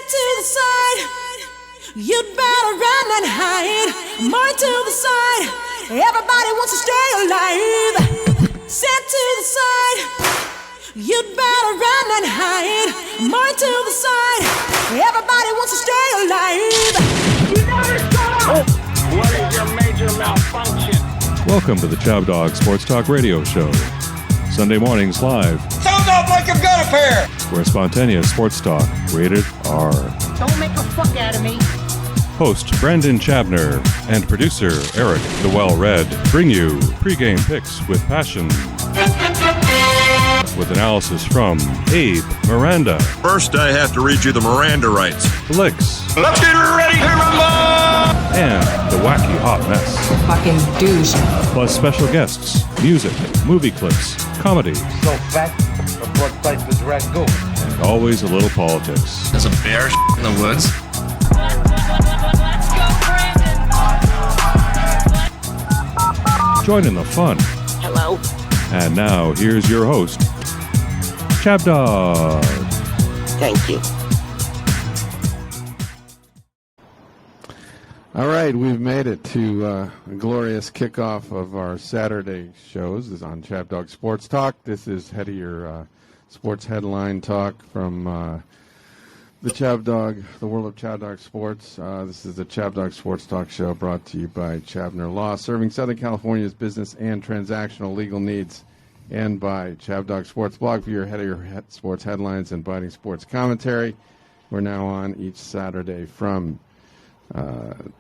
to the side. You'd better run and hide. More to the side. Everybody wants to stay alive. Set to the side. You'd better run and hide. More to the side. Everybody wants to stay alive. You never stop. What is your major malfunction? Welcome to the ChabDog Sports Talk Radio Show. Sunday mornings live. Sounds off like I've got a pair. Where spontaneous sports talk, rated R. Don't make a fuck out of me. Host Brandon Chabner and producer Eric the Well-Read bring you pregame picks with passion. With analysis from Abe Miranda. First, I have to read you the Miranda rights. Blix. Let's get ready to rumble! And the wacky hot mess. Fucking douche. Plus special guests, music, movie clips, comedy, So fat, the blood type is ragu. and always a little politics. There's a bear in the woods. Join in the fun. Hello. And now, here's your host, ChabDog. Thank you. All right, we've made it to a glorious kickoff of our Saturday shows. This is on ChabDog Sports Talk. This is head of your sports headline talk from the ChabDog, the world of ChabDog Sports. This is the ChabDog Sports Talk show brought to you by Chabner Law, serving Southern California's business and transactional legal needs, and by ChabDog Sports Blog for your head of your sports headlines and biting sports commentary. We're now on each Saturday from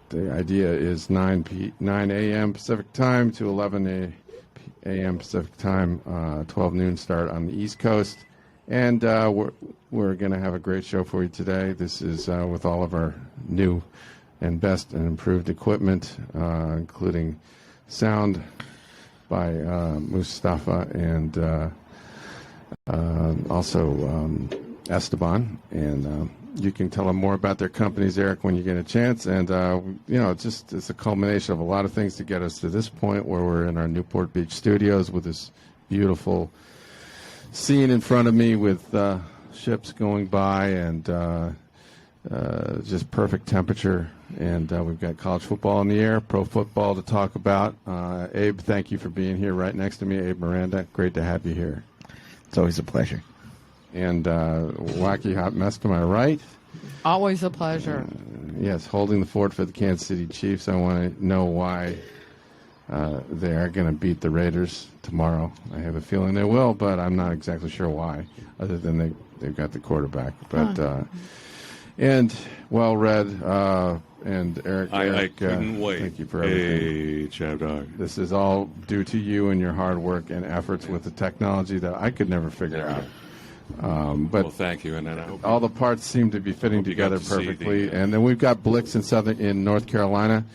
the idea is 9 a.m. Pacific time to 11 a.m. Pacific time, 12 noon start on the East Coast. And we're going to have a great show for you today. This is with all of our new and best and improved equipment, including sound by Mustafa and also Esteban. And you can tell them more about their companies, Eric, when you get a chance. And, it's a culmination of a lot of things to get us to this point where we're in our Newport Beach studios with this beautiful scene in front of me with ships going by and just perfect temperature. And we've got college football in the air, pro football to talk about. Abe, thank you for being here right next to me. Abe Miranda, great to have you here. It's always a pleasure. And wacky hot mess to my right. Always a pleasure. Yes, holding the fort for the Kansas City Chiefs. I want to know why they are going to beat the Raiders tomorrow. I have a feeling they will, but I'm not exactly sure why, other than they've got the quarterback. But and well-read, and Eric. I couldn't wait. Thank you for everything. Hey, ChabDog. This is all due to you and your hard work and efforts with the technology that I could never figure out. But Well, thank you. And I hope all the parts seem to be fitting Hope you got together to see perfectly. the, And then we've got Blix in North Carolina.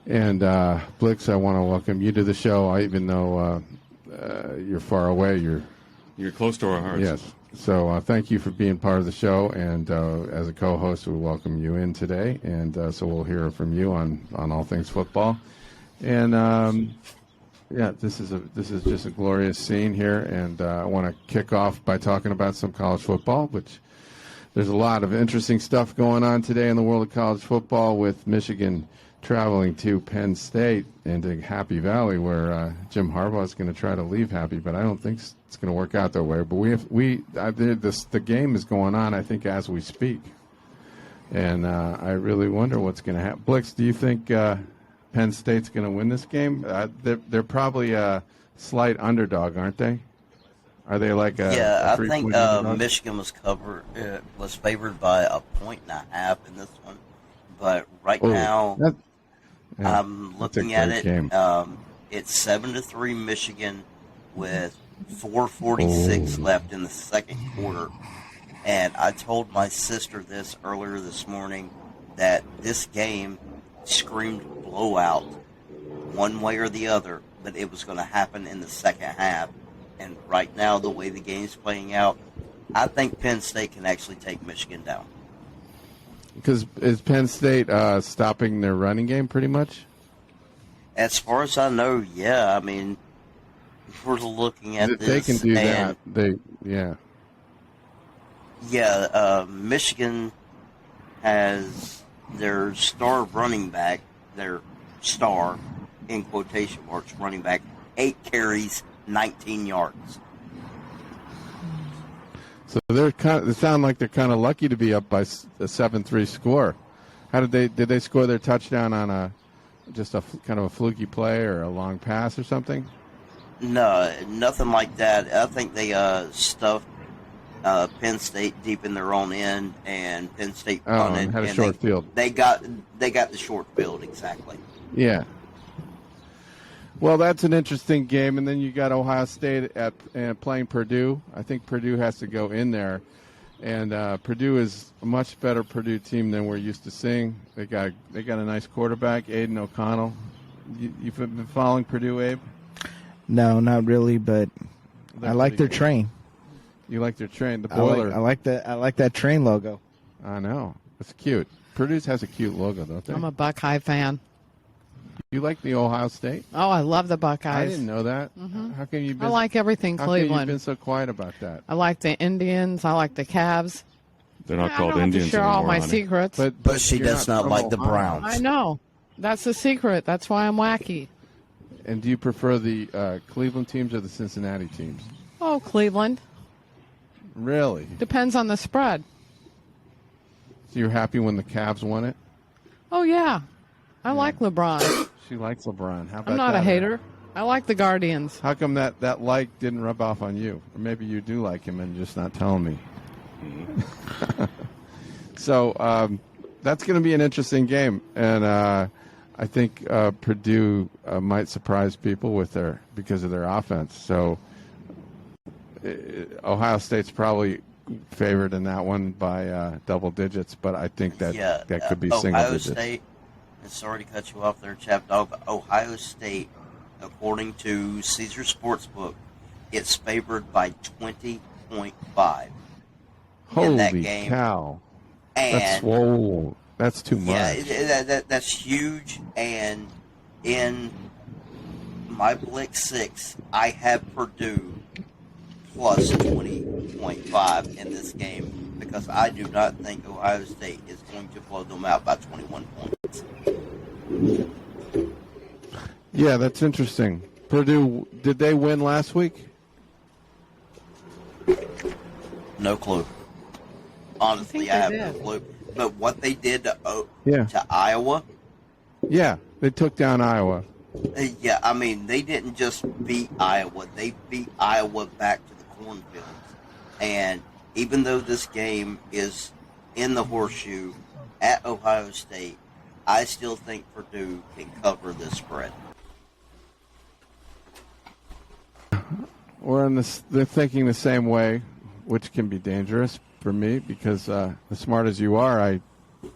And Blix, I want to welcome you to the show. Even though you're far away, you're close to our hearts. yes. So thank you for being part of the show. And as a co-host, we welcome you in today. And so we'll hear from you on all things football. And yeah, this is just a glorious scene here, and I want to kick off by talking about some college football, which there's a lot of interesting stuff going on today in the world of college football, with Michigan traveling to Penn State and to Happy Valley, where Jim Harbaugh is going to try to leave Happy, but I don't think it's going to work out that way. But the game is going on, I think, as we speak, and I really wonder what's going to happen. Blix, do you think Penn State's going to win this game? They're probably a slight underdog, aren't they? Are they like a? Yeah, a I think Michigan was favored by 1.5 in this one, but right now I'm looking at it. It's 7-3 Michigan with 4:46 left in the second quarter, and I told my sister this earlier this morning that this game screamed blowout one way or the other, but it was going to happen in the second half. And right now, the way the game's playing out, I think Penn State can actually take Michigan down. Because is Penn State stopping their running game pretty much? As far as I know, yeah. I mean, we're looking at this. They can do that. Yeah. Yeah, Michigan has their star running back, their star, in quotation marks, running back, 8 carries, 19 yards. So they sound like they're kind of lucky to be up by a 7-3 score. How did they score their touchdown on a kind of a fluky play or a long pass or something? No, nothing like that. I think they stuffed Penn State deep in their own end, and Penn State punted. And had a short field. They got the short field, exactly. Yeah. Well, that's an interesting game, and then you got Ohio State playing Purdue. I think Purdue has to go in there, and Purdue is a much better Purdue team than we're used to seeing. They got a nice quarterback, Aiden O'Connell. You've been following Purdue, Abe? No, not really, but I like their train. You like their train, the boiler. I like that train logo. I know. It's cute. Purdue has a cute logo, don't they? I'm a Buckeye fan. You like the Ohio State? Oh, I love the Buckeyes. I didn't know that. Mm-hmm. How come you've been? I like everything Cleveland. How come you've been so quiet about that? I like the Indians. I like the Cavs. They're not called I don't Indians have to share anymore, all my honey. secrets. But she does not like the Browns. I know. That's the secret. That's why I'm wacky. And do you prefer the Cleveland teams or the Cincinnati teams? Oh, Cleveland. Really? Depends on the spread. So you're happy when the Cavs won it? Oh, yeah. I like LeBron. She likes LeBron. How about I'm not that? a hater. I like the Guardians. How come that like didn't rub off on you? Or maybe you do like him and you're just not telling me. So that's going to be an interesting game. And I think Purdue might surprise people because of their offense. So Ohio State's probably favored in that one by double digits, but I think that could be single Ohio digits. State, and sorry to cut you off there, ChabDog, but Ohio State, according to Caesar Sportsbook, it's favored by 20.5 in that Holy game. cow. And That's too much. Yeah, that's huge. And in my Blick 6, I have Purdue plus 20.5 in this game because I do not think Ohio State is going to blow them out by 21 points. Yeah, that's interesting. Purdue, did they win last week? No clue. Honestly, I have no clue. But what they did to Iowa. Yeah, they took down Iowa. Yeah, I mean, they didn't just beat Iowa. They beat Iowa back to the cornfields. And even though this game is in the horseshoe at Ohio State, I still think Purdue can cover this spread. They're thinking the same way, which can be dangerous for me because as smart as you are,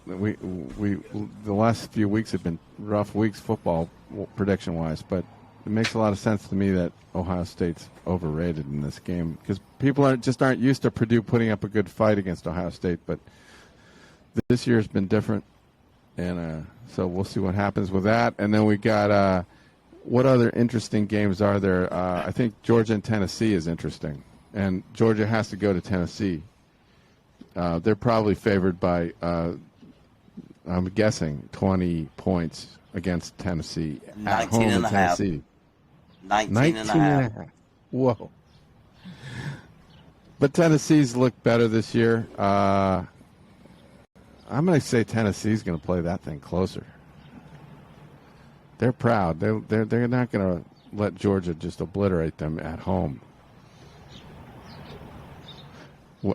the last few weeks have been rough weeks football prediction wise, but it makes a lot of sense to me that Ohio State's overrated in this game because people aren't used to Purdue putting up a good fight against Ohio State, but this year's been different, and so we'll see what happens with that. And then we got what other interesting games are there? I think Georgia and Tennessee is interesting, and Georgia has to go to Tennessee. They're probably favored by, I'm guessing, 20 points against Tennessee at home in Tennessee. 19 and a half. Whoa. But Tennessee's looked better this year. I'm going to say Tennessee's going to play that thing closer. They're proud. They're not going to let Georgia just obliterate them at home.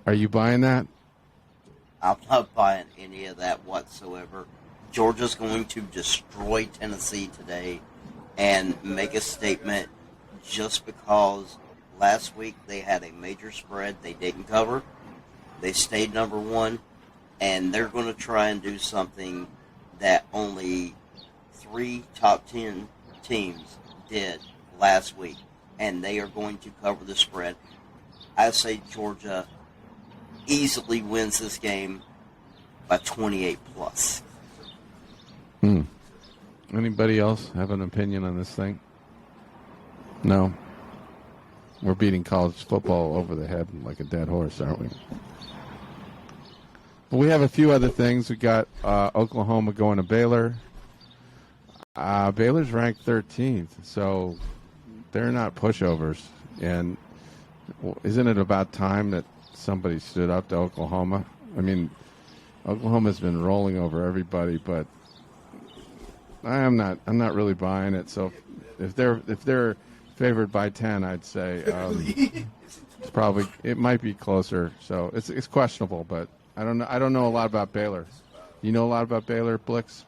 Are you buying that? I'm not buying any of that whatsoever. Georgia's going to destroy Tennessee today and make a statement just because last week they had a major spread they didn't cover. They stayed number one, and they're going to try and do something that only 3 top 10 teams did last week, and they are going to cover the spread. I say Georgia easily wins this game by 28 plus. Anybody else have an opinion on this thing? No. We're beating college football over the head like a dead horse, aren't we? But we have a few other things. We got Oklahoma going to Baylor. Baylor's ranked 13th, so they're not pushovers. And isn't it about time that somebody stood up to Oklahoma? I mean, Oklahoma's been rolling over everybody, but I'm not really buying it. So if they're favored by 10, I'd say it might be closer. So it's questionable, but I don't know a lot about Baylor. You know a lot about Baylor, Blix?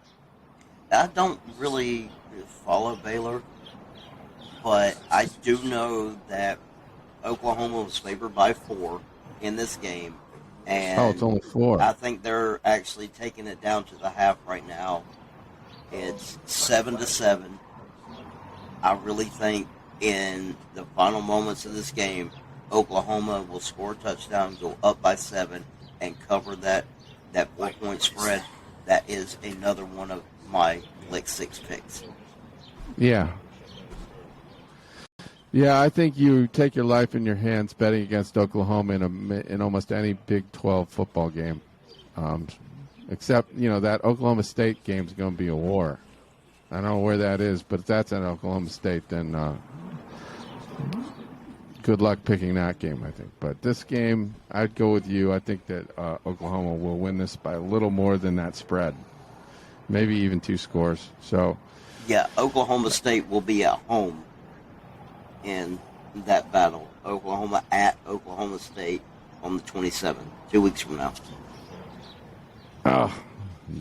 I don't really follow Baylor, but I do know that Oklahoma was favored by 4 in this game. And it's only 4. I think they're actually taking it down to the half right now. It's 7-7. I really think in the final moments of this game, Oklahoma will score a touchdown, go up by 7, and cover that 4-point spread. That is another one of my Blix 6 picks. Yeah. Yeah, I think you take your life in your hands betting against Oklahoma in almost any Big 12 football game. Except, that Oklahoma State game is going to be a war. I don't know where that is, but if that's at Oklahoma State, then good luck picking that game, I think. But this game, I'd go with you. I think that Oklahoma will win this by a little more than that spread. Maybe even 2 scores. So, yeah, Oklahoma State will be at home in that battle. Oklahoma at Oklahoma State on the 27th, 2 weeks from now. Oh,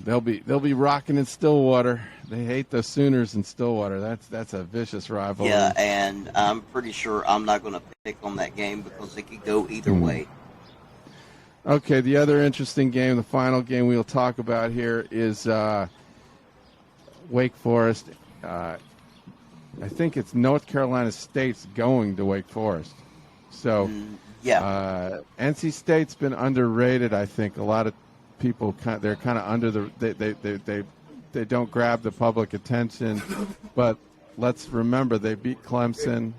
they'll be rocking in Stillwater. They hate the Sooners in Stillwater. That's a vicious rivalry. Yeah, and I'm pretty sure I'm not going to pick on that game because it could go either way. Okay, the other interesting game, the final game we'll talk about here is Wake Forest. I think it's North Carolina State's going to Wake Forest. So, NC State's been underrated. I think a lot of people they're kind of under the they don't grab the public attention. But let's remember they beat Clemson.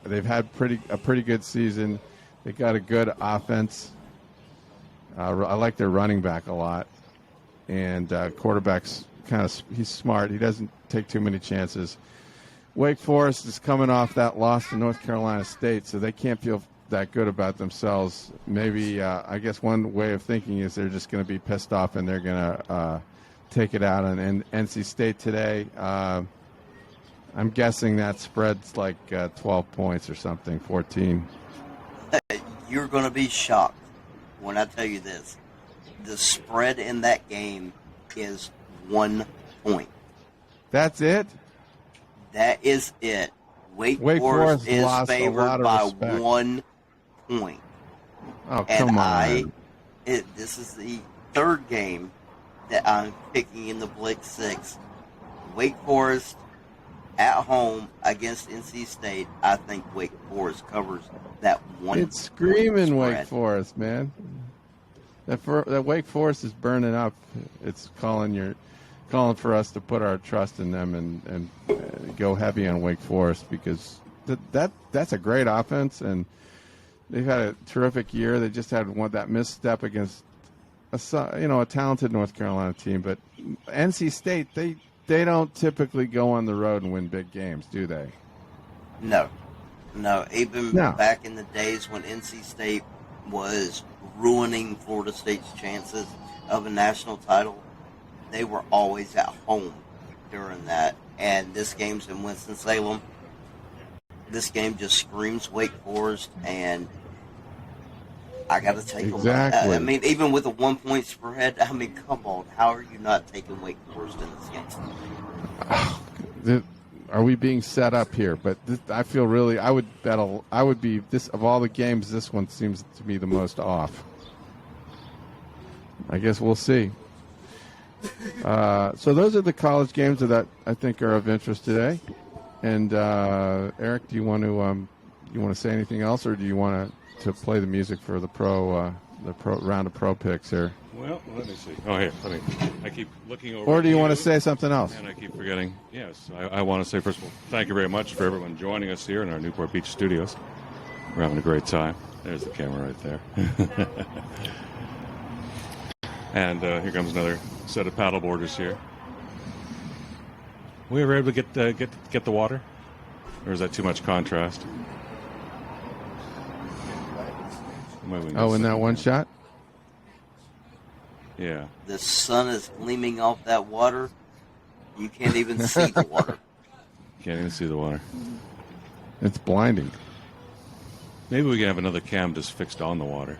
They've had a pretty good season. They got a good offense. I like their running back a lot, and quarterback's he's smart. He doesn't take too many chances. Wake Forest is coming off that loss to North Carolina State, so they can't feel that good about themselves. Maybe I guess one way of thinking is they're just going to be pissed off and they're going to take it out on NC State today. I'm guessing that spread's like 12 points or something, 14. You're going to be shocked when I tell you this. The spread in that game is 1 point. That's it? That is it. Wake Forest is lost favored by 1 point. Oh, come on. This is the third game that I'm picking in the Blix 6. Wake Forest at home against NC State. I think Wake Forest covers that 1 It's screaming spread. Wake Forest, man. That Wake Forest is burning up. It's calling for us to put our trust in them and go heavy on Wake Forest because that's a great offense and they've had a terrific year. They just had that misstep against a talented North Carolina team, but NC State they don't typically go on the road and win big games, do they? No. Even back in the days when NC State was ruining Florida State's chances of a national title, they were always at home during that. And this game's in Winston-Salem. This game just screams Wake Forest, and I got to take them. Exactly. I mean, even with a 1 point spread, I mean, come on. How are you not taking Wake Forest in this game? Are we being set up here? But I feel really, I would be this of all the games, this one seems to be the most off. I guess we'll see. So those are the college games that I think are of interest today. And Eric, do you want to say anything else, or do you want to play the music for the pro round of pro picks here? Well, let me see. Oh, here, I keep looking over. Or do you want to say something else? And I keep forgetting. Yes, I want to say, first of all, thank you very much for everyone joining us here in our Newport Beach studios. We're having a great time. There's the camera right there. And here comes another set of paddle boarders here. We ever able to get the water? Or is that too much contrast? Oh, in that one shot? Yeah. The sun is gleaming off that water. You can't even see the water. Can't even see the water. It's blinding. Maybe we can have another cam just fixed on the water.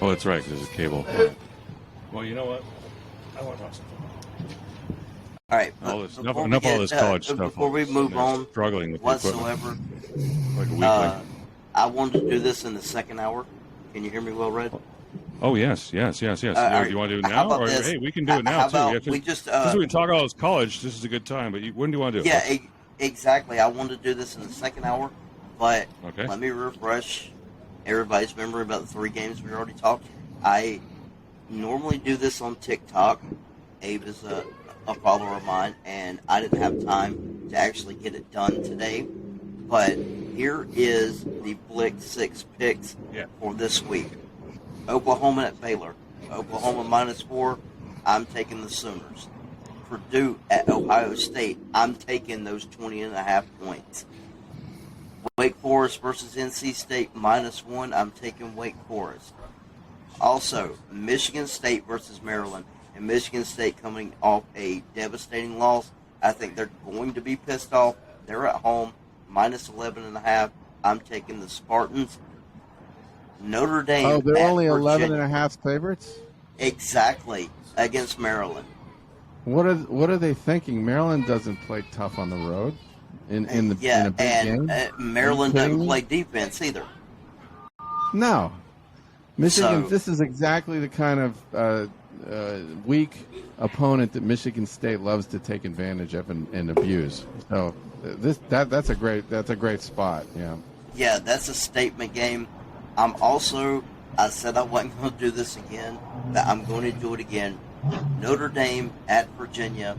Oh, that's right, 'cause there's a cable. Well, you know what? I want to talk something. All right. Enough all this college stuff. Before we move on, struggling with whatsoever, like a weekly. I wanted to do this in the second hour. Can you hear me well, Red? Oh, yes. You want to do it now? Or, hey, we can do it now, too. We just, since we can talk all this college, this is a good time. But when do you want to do it? Yeah, exactly. I wanted to do this in the second hour, but okay. Let me refresh everybody's memory about the 3 games we already talked. I normally do this on TikTok. Abe is a follower of mine, and I didn't have time to actually get it done today. But here is the Blick 6 picks for this week. Oklahoma at Baylor. Oklahoma -4. I'm taking the Sooners. Purdue at Ohio State. I'm taking those 20.5 points. Wake Forest versus NC State -1. I'm taking Wake Forest. Also, Michigan State versus Maryland. And Michigan State coming off a devastating loss. I think they're going to be pissed off. They're at home, -11.5. I'm taking the Spartans. Notre Dame. Oh, they're only Virginia. 11.5 favorites? Exactly, against Maryland. What are they thinking? Maryland doesn't play tough on the road in a big game. Maryland doesn't play defense either. No. Michigan, this is exactly the kind of weak opponent that Michigan State loves to take advantage of and abuse. So that's a great spot. Yeah. Yeah, that's a statement game. I said I wasn't going to do this again, but I'm going to do it again. Notre Dame at Virginia.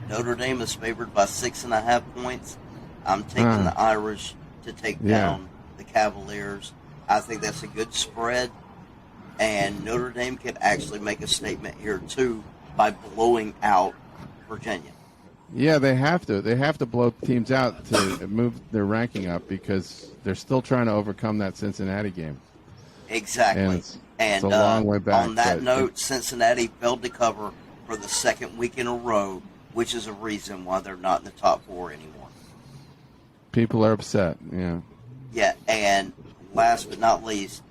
Notre Dame is favored by 6.5 points. I'm taking the Irish to take down the Cavaliers. I think that's a good spread. And Notre Dame could actually make a statement here, too, by blowing out Virginia. Yeah, they have to. They have to blow teams out to move their ranking up because they're still trying to overcome that Cincinnati game. Exactly. And it's a long way back. On that note, Cincinnati failed to cover for the second week in a row, which is a reason why they're not in the top 4 anymore. People are upset, yeah. Yeah, and last but not least,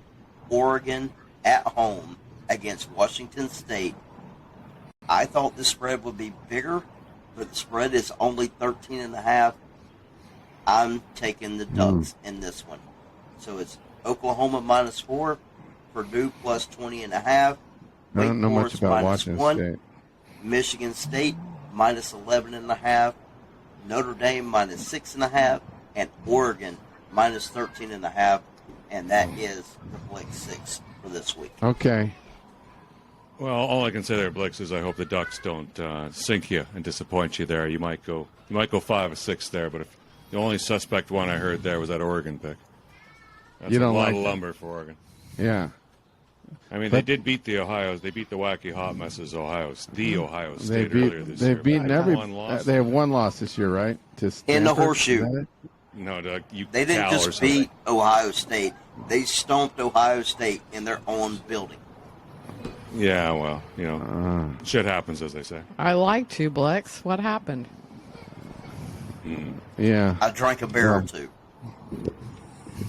Oregon at home against Washington State. I thought the spread would be bigger, but the spread is only 13.5. I'm taking the Ducks in this one. So it's Oklahoma -4, Purdue plus 20.5. I don't know much about Washington State. Michigan State -11.5. Notre Dame -6.5. And Oregon -13.5. And that is the Blake 6 for this week. Okay. Well, all I can say there, Blix, is I hope the Ducks don't sink you and disappoint you there. You might go 5 or 6 there, but if the only suspect one I heard there was that Oregon pick. That's you don't a lot like of that. lumber for Oregon. Yeah. I mean, they did beat the Ohio's. They beat the wacky hot messes Ohio State earlier this year. They've beaten they have one loss this year, right? To Stanford, in the horseshoe. No, Doug, they didn't just beat Ohio State. They stomped Ohio State in their own building. Yeah, well, shit happens, as they say. I like to, Blex. What happened? Yeah. I drank a barrel, too.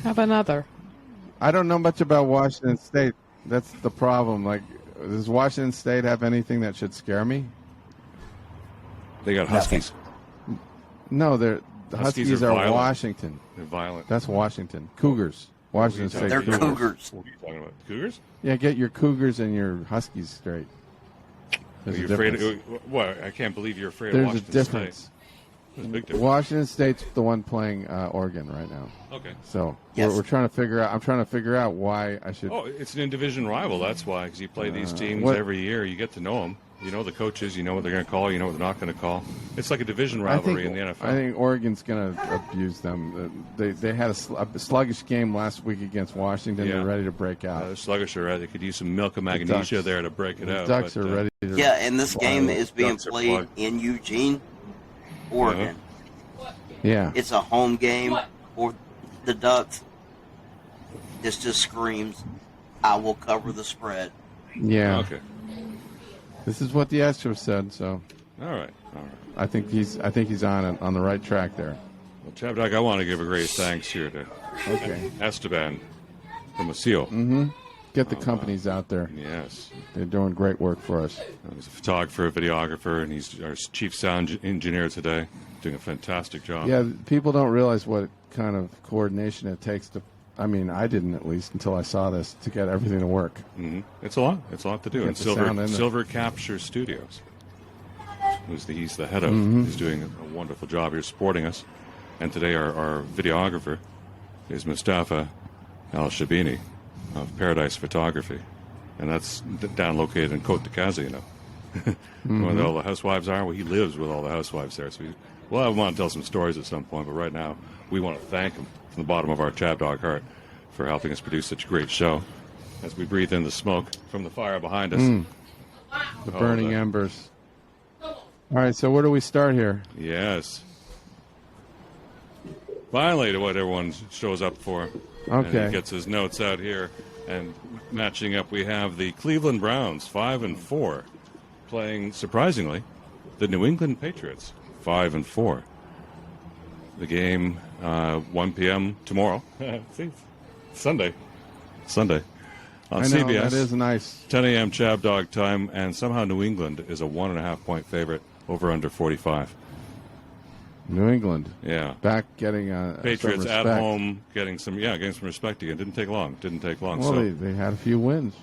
Have another. I don't know much about Washington State. That's the problem. Like, does Washington State have anything that should scare me? They got Huskies. No, the Huskies are violent. Washington. They're violent. That's Washington. Cougars. Washington State. They're Cougars. What are you talking about? Cougars? Yeah, get your Cougars and your Huskies straight. Are you afraid of what? I can't believe you're afraid of There's Washington a difference. State. There's a big difference. Washington State's the one playing Oregon right now. Okay. So Yes. we're trying to figure out. I'm trying to figure out why I should. Oh, it's an in-division rival. That's why, because you play these teams what- every year. You get to know them. You know the coaches. You know what they're going to call. You know what they're not going to call. It's like a division rivalry in the NFL. I think Oregon's going to abuse them. They had a sluggish game last week against Washington. Yeah. They're ready to break out. They're sluggish already. They could use some milk of magnesia there to break it out. The Ducks are ready to Yeah, and this game is being played in Eugene, Oregon. Yeah. It's a home game for the Ducks. This just screams, I will cover the spread. Yeah. Okay. This is what the Astros said, so. All right. I think he's on the right track there. Well, ChabDog, I want to give a great thanks here to Esteban from Asil. Mm-hmm. Get the companies out there. Yes. They're doing great work for us. He's a photographer, a videographer, and he's our chief sound engineer today, doing a fantastic job. Yeah, people don't realize what kind of coordination it takes to. I mean, I didn't at least until I saw this to get everything to work. Mm-hmm. It's a lot. It's a lot to do. And Silver Capture Studios, he's the head of. Mm-hmm. He's doing a wonderful job here supporting us. And today our videographer is Mustafa Al-Shabini of Paradise Photography. And that's down located in Côte d'Ivoire, you know. Mm-hmm. Where all the housewives are. Well, he lives with all the housewives there. So we'll have him on to tell some stories at some point. But right now, we want to thank him from the bottom of our ChabDog heart for helping us produce such a great show as we breathe in the smoke from the fire behind us. The burning embers. All right, so where do we start here? Yes. Finally, to what everyone shows up for. Okay. And he gets his notes out here. And matching up, we have the Cleveland Browns, 5-4, playing, surprisingly, the New England Patriots, 5-4. The game, 1 p.m. tomorrow. See, Sunday. On I know, CBS. that is nice. 10 a.m. ChabDog time, and somehow New England is a 1.5-point favorite over under 45. New England. Yeah. Back getting Patriots some at respect. home getting some respect again. Didn't take long. Well, So they had a few wins.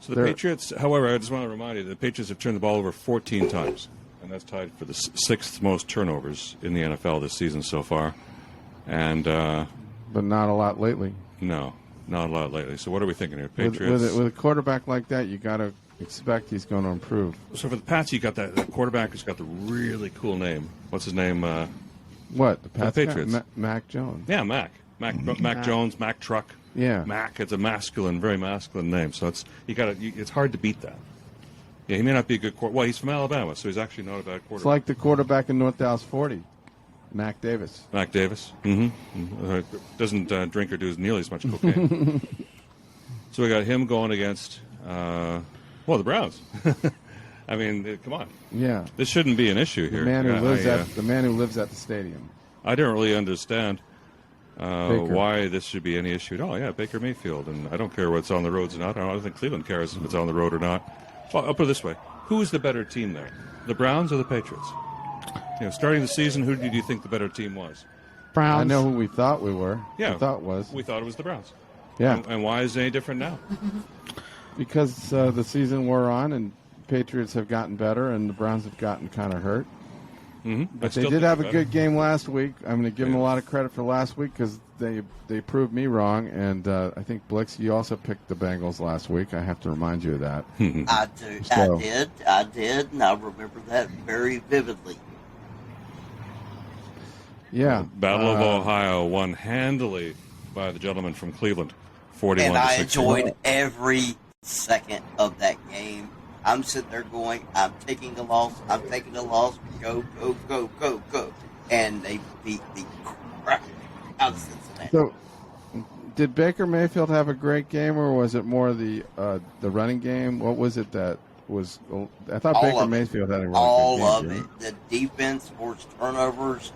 the Patriots, however, I just want to remind you, the Patriots have turned the ball over 14 times, and that's tied for the sixth most turnovers in the NFL this season so far. And but not a lot lately. no, not a lot lately. So what are we thinking here? Patriots. With a quarterback like that, you got to expect he's going to improve. So for the Pats, you got that quarterback who's got the really cool name. What's his name? What? The Pats guy? Patriots. Mac Jones. Yeah, Mac Jones, Mac Truck. Yeah. Mac. It's a very masculine name. So it's hard to beat that. Yeah, he may not be a good quarterback. Well, he's from Alabama, so he's actually not a bad quarterback. It's like the quarterback in North Dallas 40, Mac Davis. Mac Davis. Mm-hmm. Doesn't drink or do nearly as much cocaine. So we got him going against, the Browns. I mean, come on. Yeah. This shouldn't be an issue here. The man who lives at the stadium. I don't really understand why this should be any issue at all. Yeah, Baker Mayfield, and I don't care what's on the roads or not. I don't think Cleveland cares if it's on the road or not. Well, I'll put it this way: who's the better team there, the Browns or the Patriots? Starting the season, who did you think the better team was? Browns. I know who we thought we were. Yeah, we thought it was the Browns. Yeah. And why is it any different now? Because the season wore on and Patriots have gotten better and the Browns have gotten kind of hurt. Mm-hmm. But they did have a good game last week. I'm going to give them a lot of credit for last week because they proved me wrong. And I think, Blix, you also picked the Bengals last week. I have to remind you of that. I did, and I remember that very vividly. Yeah. Battle of Ohio won handily by the gentleman from Cleveland, 41-16. And I enjoyed every second of that game. I'm sitting there going, I'm taking a loss, go, go, go, go, go. And they beat the crap out of Cincinnati. So, did Baker Mayfield have a great game, or was it more the running game? What was it that was? I thought Baker Mayfield had a really good game. All of it. The defense forced turnovers.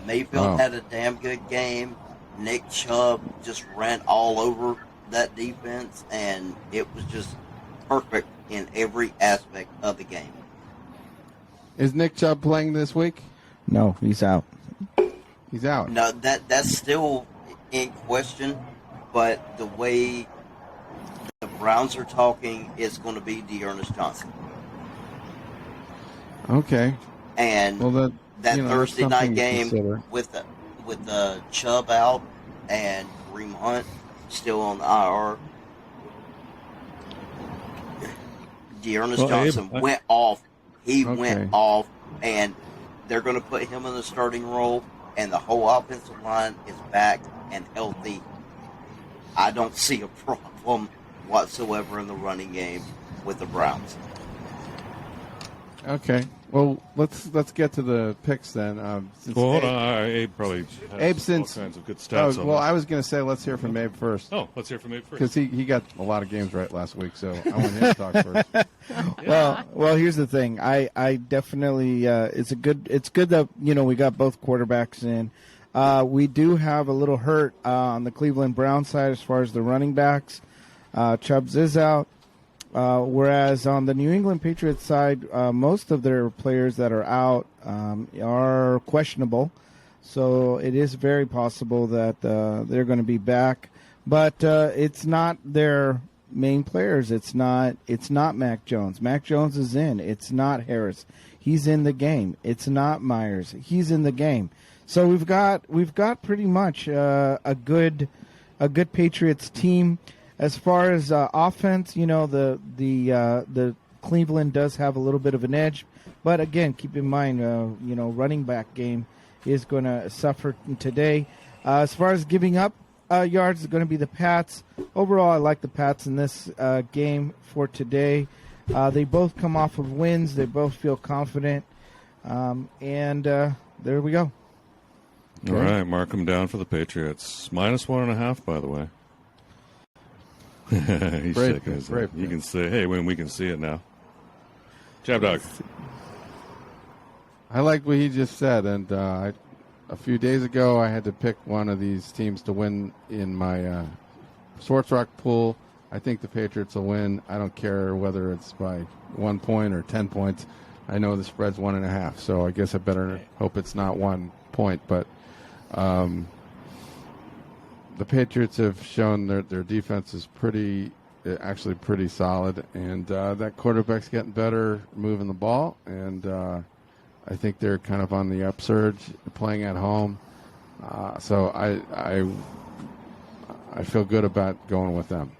Mayfield had a damn good game. Nick Chubb just ran all over that defense, and it was just perfect in every aspect of the game. Is Nick Chubb playing this week? No, he's out. He's out. No, that's still in question, but the way the Browns are talking, it's going to be Dearness Johnson. Okay. And that Thursday night game with the Chubb out and Kareem Hunt still on the IR. Dearness Johnson went off. He went off, and they're going to put him in the starting role, and the whole offensive line is back and healthy. I don't see a problem whatsoever in the running game with the Browns. Okay. Well, let's get to the picks then. Hold on. Abe probably has all kinds of good stats. Well, I was going to say let's hear from Abe first. Oh, let's hear from Abe first. Because he got a lot of games right last week, so I want him to talk first. Well, here's the thing. I definitely it's good that we got both quarterbacks in. We do have a little hurt on the Cleveland Browns side as far as the running backs. Chubbs is out. Whereas on the New England Patriots side, most of their players that are out are questionable. So it is very possible that they're going to be back. But it's not their main players. It's not Mac Jones. Mac Jones is in. It's not Harris. He's in the game. It's not Myers. He's in the game. So we've got pretty much a good Patriots team. As far as offense, the Cleveland does have a little bit of an edge, but again, keep in mind, running back game is going to suffer today. As far as giving up yards, it's going to be the Pats. Overall, I like the Pats in this game for today. They both come off of wins. They both feel confident, and there we go. Okay. All right, mark them down for the Patriots. -1.5, by the way. He's shaking his head. You can say, hey, when we can see it now. ChabDog. I like what he just said, and a few days ago I had to pick one of these teams to win in my Sports Rock pool. I think the Patriots will win. I don't care whether it's by 1 point or 10 points. I know the spread's 1.5, so I guess I better hope it's not 1 point, but the Patriots have shown their defense is actually pretty solid, and that quarterback's getting better moving the ball, and I think they're kind of on the upsurge playing at home. So I feel good about going with them.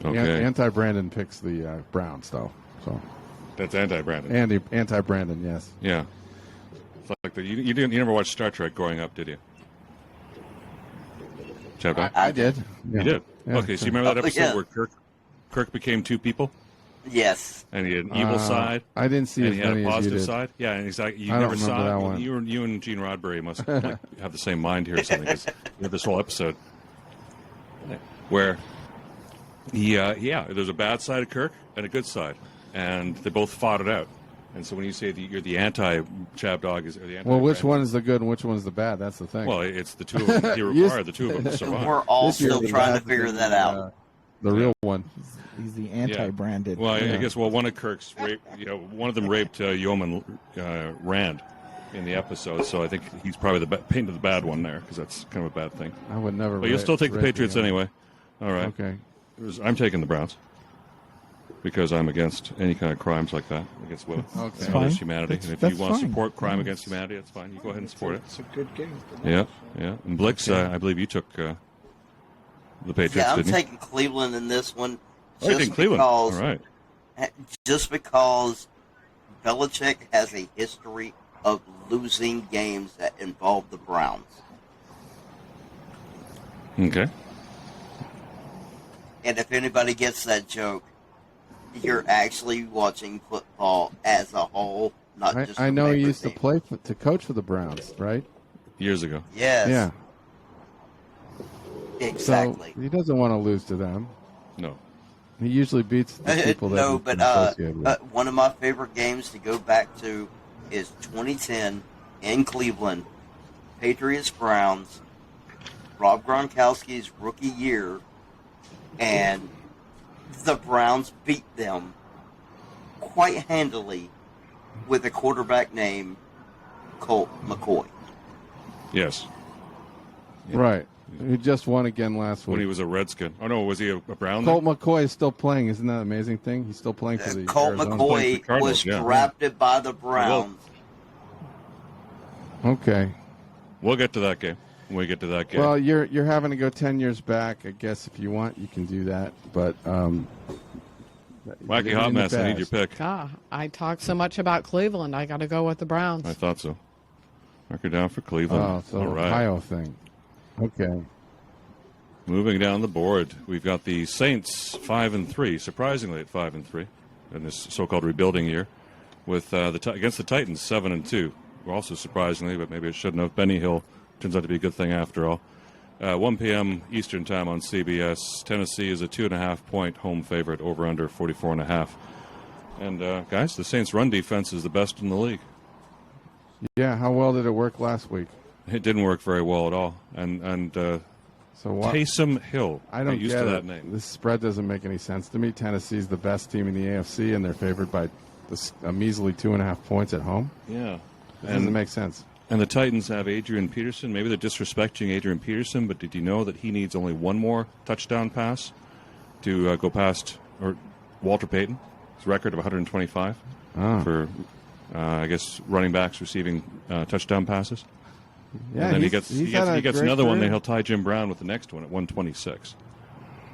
Okay. Anti-Brandon picks the Browns, though. So that's anti-Brandon. Anti-Brandon, yes. Yeah. It's like you never watched Star Trek growing up, did you? I did. Yeah. You did? Yeah, okay, so you remember that episode where Kirk became two people? Yes. And he had an evil side. I didn't see and as he had many a positive as you did. side. Yeah, and exactly. You I never don't saw remember it. that one. You and Gene Roddenberry must have the same mind here or something. 'Cause you had this whole episode where there's a bad side of Kirk and a good side, and they both fought it out. And so when you say you're the anti-ChabDog, or the anti well, which one is the good and which one is the bad? That's the thing. Well, it's the two of them. He required the two of them to survive. We're all still trying to figure that out. The real one. He's the anti-branded. Well, I guess one of Kirk's one of them raped Yeoman Rand in the episode. So I think he's probably painted the bad one there because that's kind of a bad thing. I would never. But you'll still take the Patriots anyway. All right. Okay. I'm taking the Browns because I'm against any kind of crimes like that against women and others, humanity. And if you want to support crime against humanity, that's fine. You go ahead and support it. It's a good game. Yeah. And Blix, I believe you took the Patriots. Yeah, I'm didn't taking Cleveland in this one. Oh, you're taking Cleveland. All right. Just because Belichick has a history of losing games that involve the Browns. Okay. And if anybody gets that joke, you're actually watching football as a whole, not just. I know he used to coach for the Browns, right? Years ago. Yes. Yeah. Exactly. So he doesn't want to lose to them. No. He usually beats the people that. No, but one of my favorite games to go back to is 2010 in Cleveland, Patriots Browns, Rob Gronkowski's rookie year, and the Browns beat them quite handily with a quarterback named Colt McCoy. Yes. Yeah. Right. He just won again last week. When he was a Redskin. Oh, no, was he a Brown? Colt McCoy is still playing. Isn't that an amazing thing? He's still playing for the Colt Arizona. McCoy was drafted by the Browns. Okay. We'll get to that game. When we get to that game. Well, you're having to go 10 years back. I guess if you want, you can do that. But Wacky Hot Mess, I need your pick. I talk so much about Cleveland. I got to go with the Browns. I thought so. Mark her down for Cleveland. Oh, so all right. Ohio thing. Okay. Moving down the board, we've got the Saints 5-3, surprisingly at 5-3 in this so-called rebuilding year, with against the Titans 7-2. Also surprisingly, but maybe it shouldn't have. Benny Hill turns out to be a good thing after all. 1 p.m. Eastern time on CBS. Tennessee is a 2.5-point home favorite, over under 44.5. And guys, the Saints' run defense is the best in the league. Yeah, how well did it work last week? It didn't work very well at all. And so what? Taysom Hill. I don't get used get to it. that name. This spread doesn't make any sense to me. Tennessee's the best team in the AFC, and they're favored by a measly 2.5 points at home. Yeah, it doesn't make sense. And the Titans have Adrian Peterson. Maybe they're disrespecting Adrian Peterson, but did you know that he needs only one more touchdown pass to go past Walter Payton, his record of 125 for, I guess, running backs receiving touchdown passes? Yeah, and then he gets another one. Then career. he'll tie Jim Brown with the next one at 126.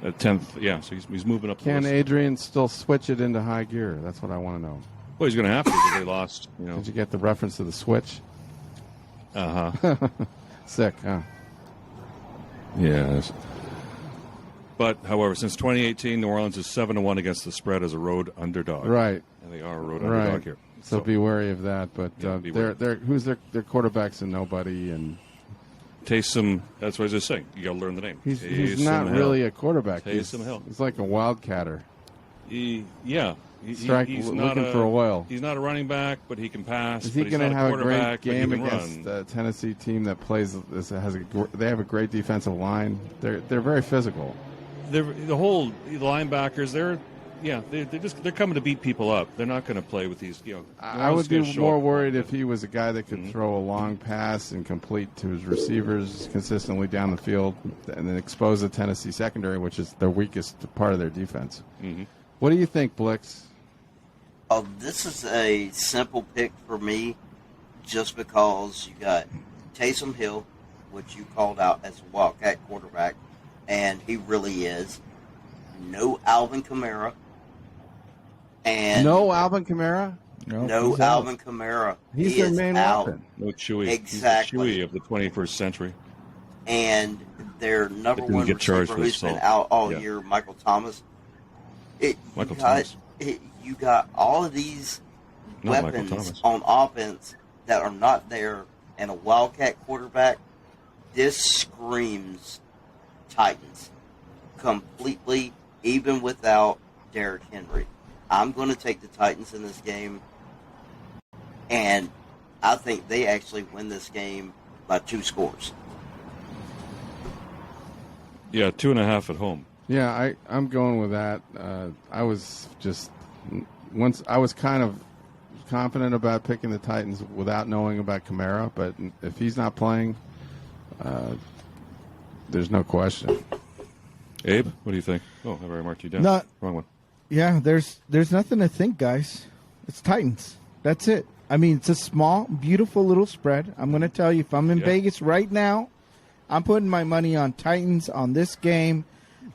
At 10th, yeah. So he's moving up. Can the list. Adrian still switch it into high gear? That's what I want to know. Well, he's going to have to because they lost. Did you get the reference to the switch? Sick, huh? Yes. But, however, since 2018, New Orleans is 7-1 against the spread as a road underdog. Right. And they are a road underdog here. So be wary of that. But who's their quarterbacks and nobody and Taysom. That's what I was just saying. You got to learn the name. He's not really a quarterback. Taysom Hill. He's like a wildcatter. He's looking not for oil. He's not a running back, but he can pass. Is he going to have a great game run. against the Tennessee team that plays? They have a great defensive line. They're very physical. The linebackers. They're coming to beat people up. They're not going to play with these. I would be more worried if he was a guy that could throw a long pass and complete to his receivers consistently down the field, and then expose the Tennessee secondary, which is their weakest part of their defense. Mm-hmm. What do you think, Blix? This is a simple pick for me, just because you got Taysom Hill, which you called out as a wildcat quarterback, and he really is. No Alvin Kamara. And no Alvin Kamara? No Alvin Kamara. He's their main weapon. No Chewy. Exactly. He's the Chewy of the 21st century. And their number one receiver who's been out all year, Michael Thomas. You got all of these weapons on offense that are not there, and a wildcat quarterback. This screams Titans completely, even without Derrick Henry. I'm going to take the Titans in this game, and I think they actually win this game by 2 scores. Yeah, 2.5 at home. Yeah, I'm going with that. I was kind of confident about picking the Titans without knowing about Kamara, but if he's not playing, there's no question. Abe, what do you think? Oh, I've already marked you down. Wrong one. Yeah, there's nothing to think, guys. It's Titans. That's it. I mean, it's a small, beautiful little spread. I'm going to tell you, if I'm in Vegas right now, I'm putting my money on Titans on this game.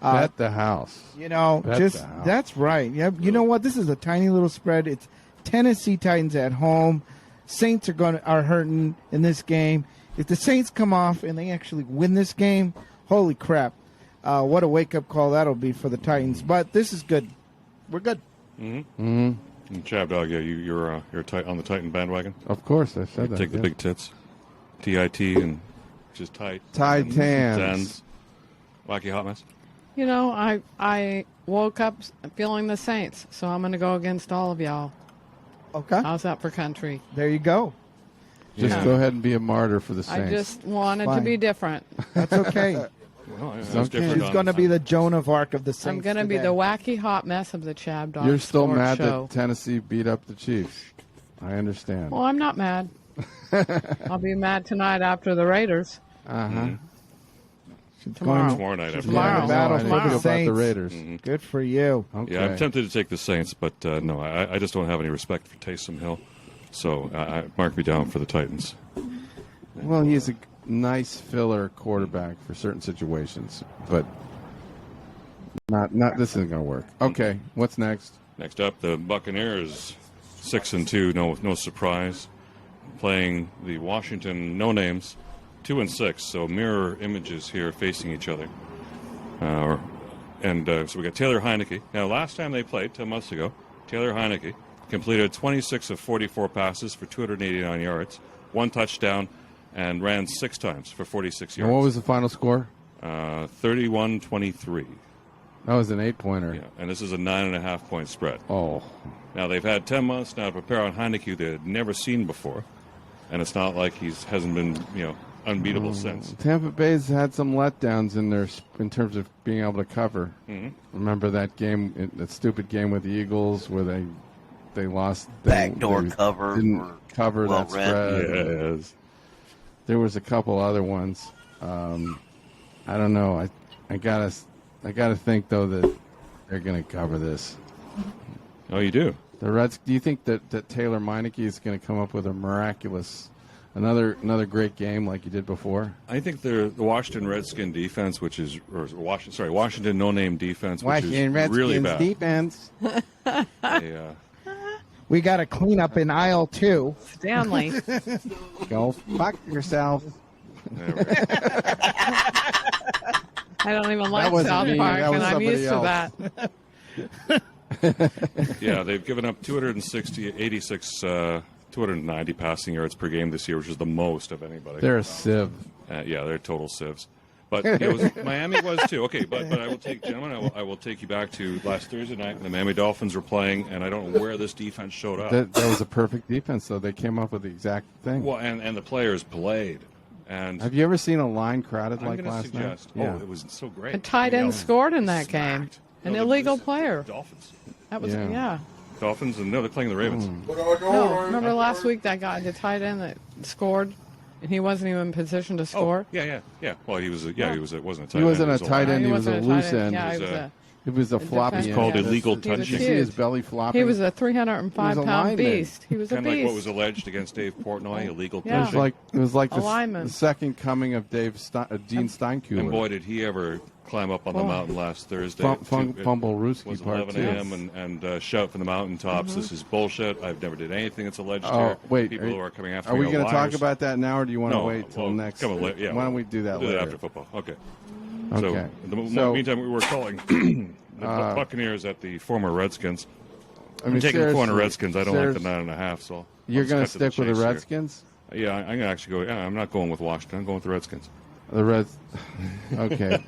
Bet the house. That's right. Yeah, you know what? This is a tiny little spread. It's Tennessee Titans at home. Saints are hurting in this game. If the Saints come off and they actually win this game, holy crap! What a wake up call that'll be for the Titans. But this is good. We're good. Mm-hmm. And ChabDog, you're on the Titan bandwagon. Of course, I said that. Take the big tits, TIT, and just tight. Titans. Wacky Hot Mess. I woke up feeling the Saints, so I'm going to go against all of y'all. Okay. How's that for country? There you go. Just go ahead and be a martyr for the Saints. I just wanted to be different. That's okay. She's going to be the Joan of Arc of the Saints. I'm going to be the wacky hot mess of the ChabDog. You're still mad show. that Tennessee beat up the Chiefs. I understand. Well, I'm not mad. I'll be mad tonight after the Raiders. Tomorrow night. Tomorrow. Battle for the Saints. About the Raiders. Mm-hmm. Good for you. Okay. Yeah, I'm tempted to take the Saints, but no, I just don't have any respect for Taysom Hill. So mark me down for the Titans. Well, he's a nice filler quarterback for certain situations, but not this isn't going to work. Okay, what's next? Next up, the Buccaneers, 6-2, no surprise, playing the Washington No Names, 2-6. So mirror images here facing each other. So we got Taylor Heineke. Now, last time they played, 10 months ago, Taylor Heineke completed 26 of 44 passes for 289 yards, 1 touchdown, and ran 6 times for 46 yards. And what was the final score? 31-23. That was an 8-pointer. Yeah, and this is a 9.5-point spread. Oh. Now, they've had 10 months now to prepare on Heineke they had never seen before, and it's not like he hasn't been, unbeatable since. Tampa Bay's had some letdowns in terms of being able to cover. Mm-hmm. Remember that game, that stupid game with the Eagles where they lost. Backdoor cover. Didn't cover that Yes. spread. There was a couple other ones. I don't know. I gotta think though that they're gonna cover this. Oh, you do? The Reds. Do you think that Taylor Meineke is going to come up with a miraculous, another great game like he did before? I think the Washington Redskin defense, Washington No-Name defense, which Washington is Redskins really bad. defense. They, We got to clean up in aisle 2. Stanley. Go fuck yourself. I don't even like wasn't South me. Park, That was and I'm somebody used else. to that. yeah, they've given up 290 passing yards per game this year, which is the most of anybody. They're a sieve. They're total sieves. But Miami was too. Okay, but I will take, gentlemen, I will take you back to last Thursday night when the Miami Dolphins were playing, and I don't know where this defense showed up. That was a perfect defense, so they came up with the exact thing. Well, and the players played. And have you ever seen a line crowded I'm like gonna last suggest, night? it was so great. A tight end scored in that game. An illegal player. Dolphins. That was yeah. Dolphins, and they're playing the Ravens. No, remember last week that guy, the tight end that scored, and he wasn't even in position to score. Oh, yeah. Well, he was. It wasn't a tight He wasn't end. a tight end. He was a loose end. Yeah, It was a floppy end. It's called illegal He was touching. You see his belly flopping? He was a 305-pound beast. He was a Kind of beast. like what was alleged against Dave Portnoy, illegal Yeah. touching. It was like A the lineman. second coming of Gene Steinkuhler. And boy, did he ever climb up on the mountain last Thursday. Fumble Ruski was part 11 a.m. and shout from the mountaintops, Mm-hmm. this is bullshit. I've never did anything that's alleged Oh, here. wait. People who are coming after Are me we going to talk about that now, or do you want to wait till next? Why Why don't we do that we'll later? do that after football. Okay. Okay. So, in the So- meantime, we were calling the Buccaneers at the former Redskins. I mean, I'm taking the former seriously, Redskins. I don't like the 9.5, so you're I'll going to just cut stick with the chase here. Redskins? Yeah, I'm going to actually go. Yeah, I'm not going with Washington. I'm going with the Redskins. The Reds. Okay.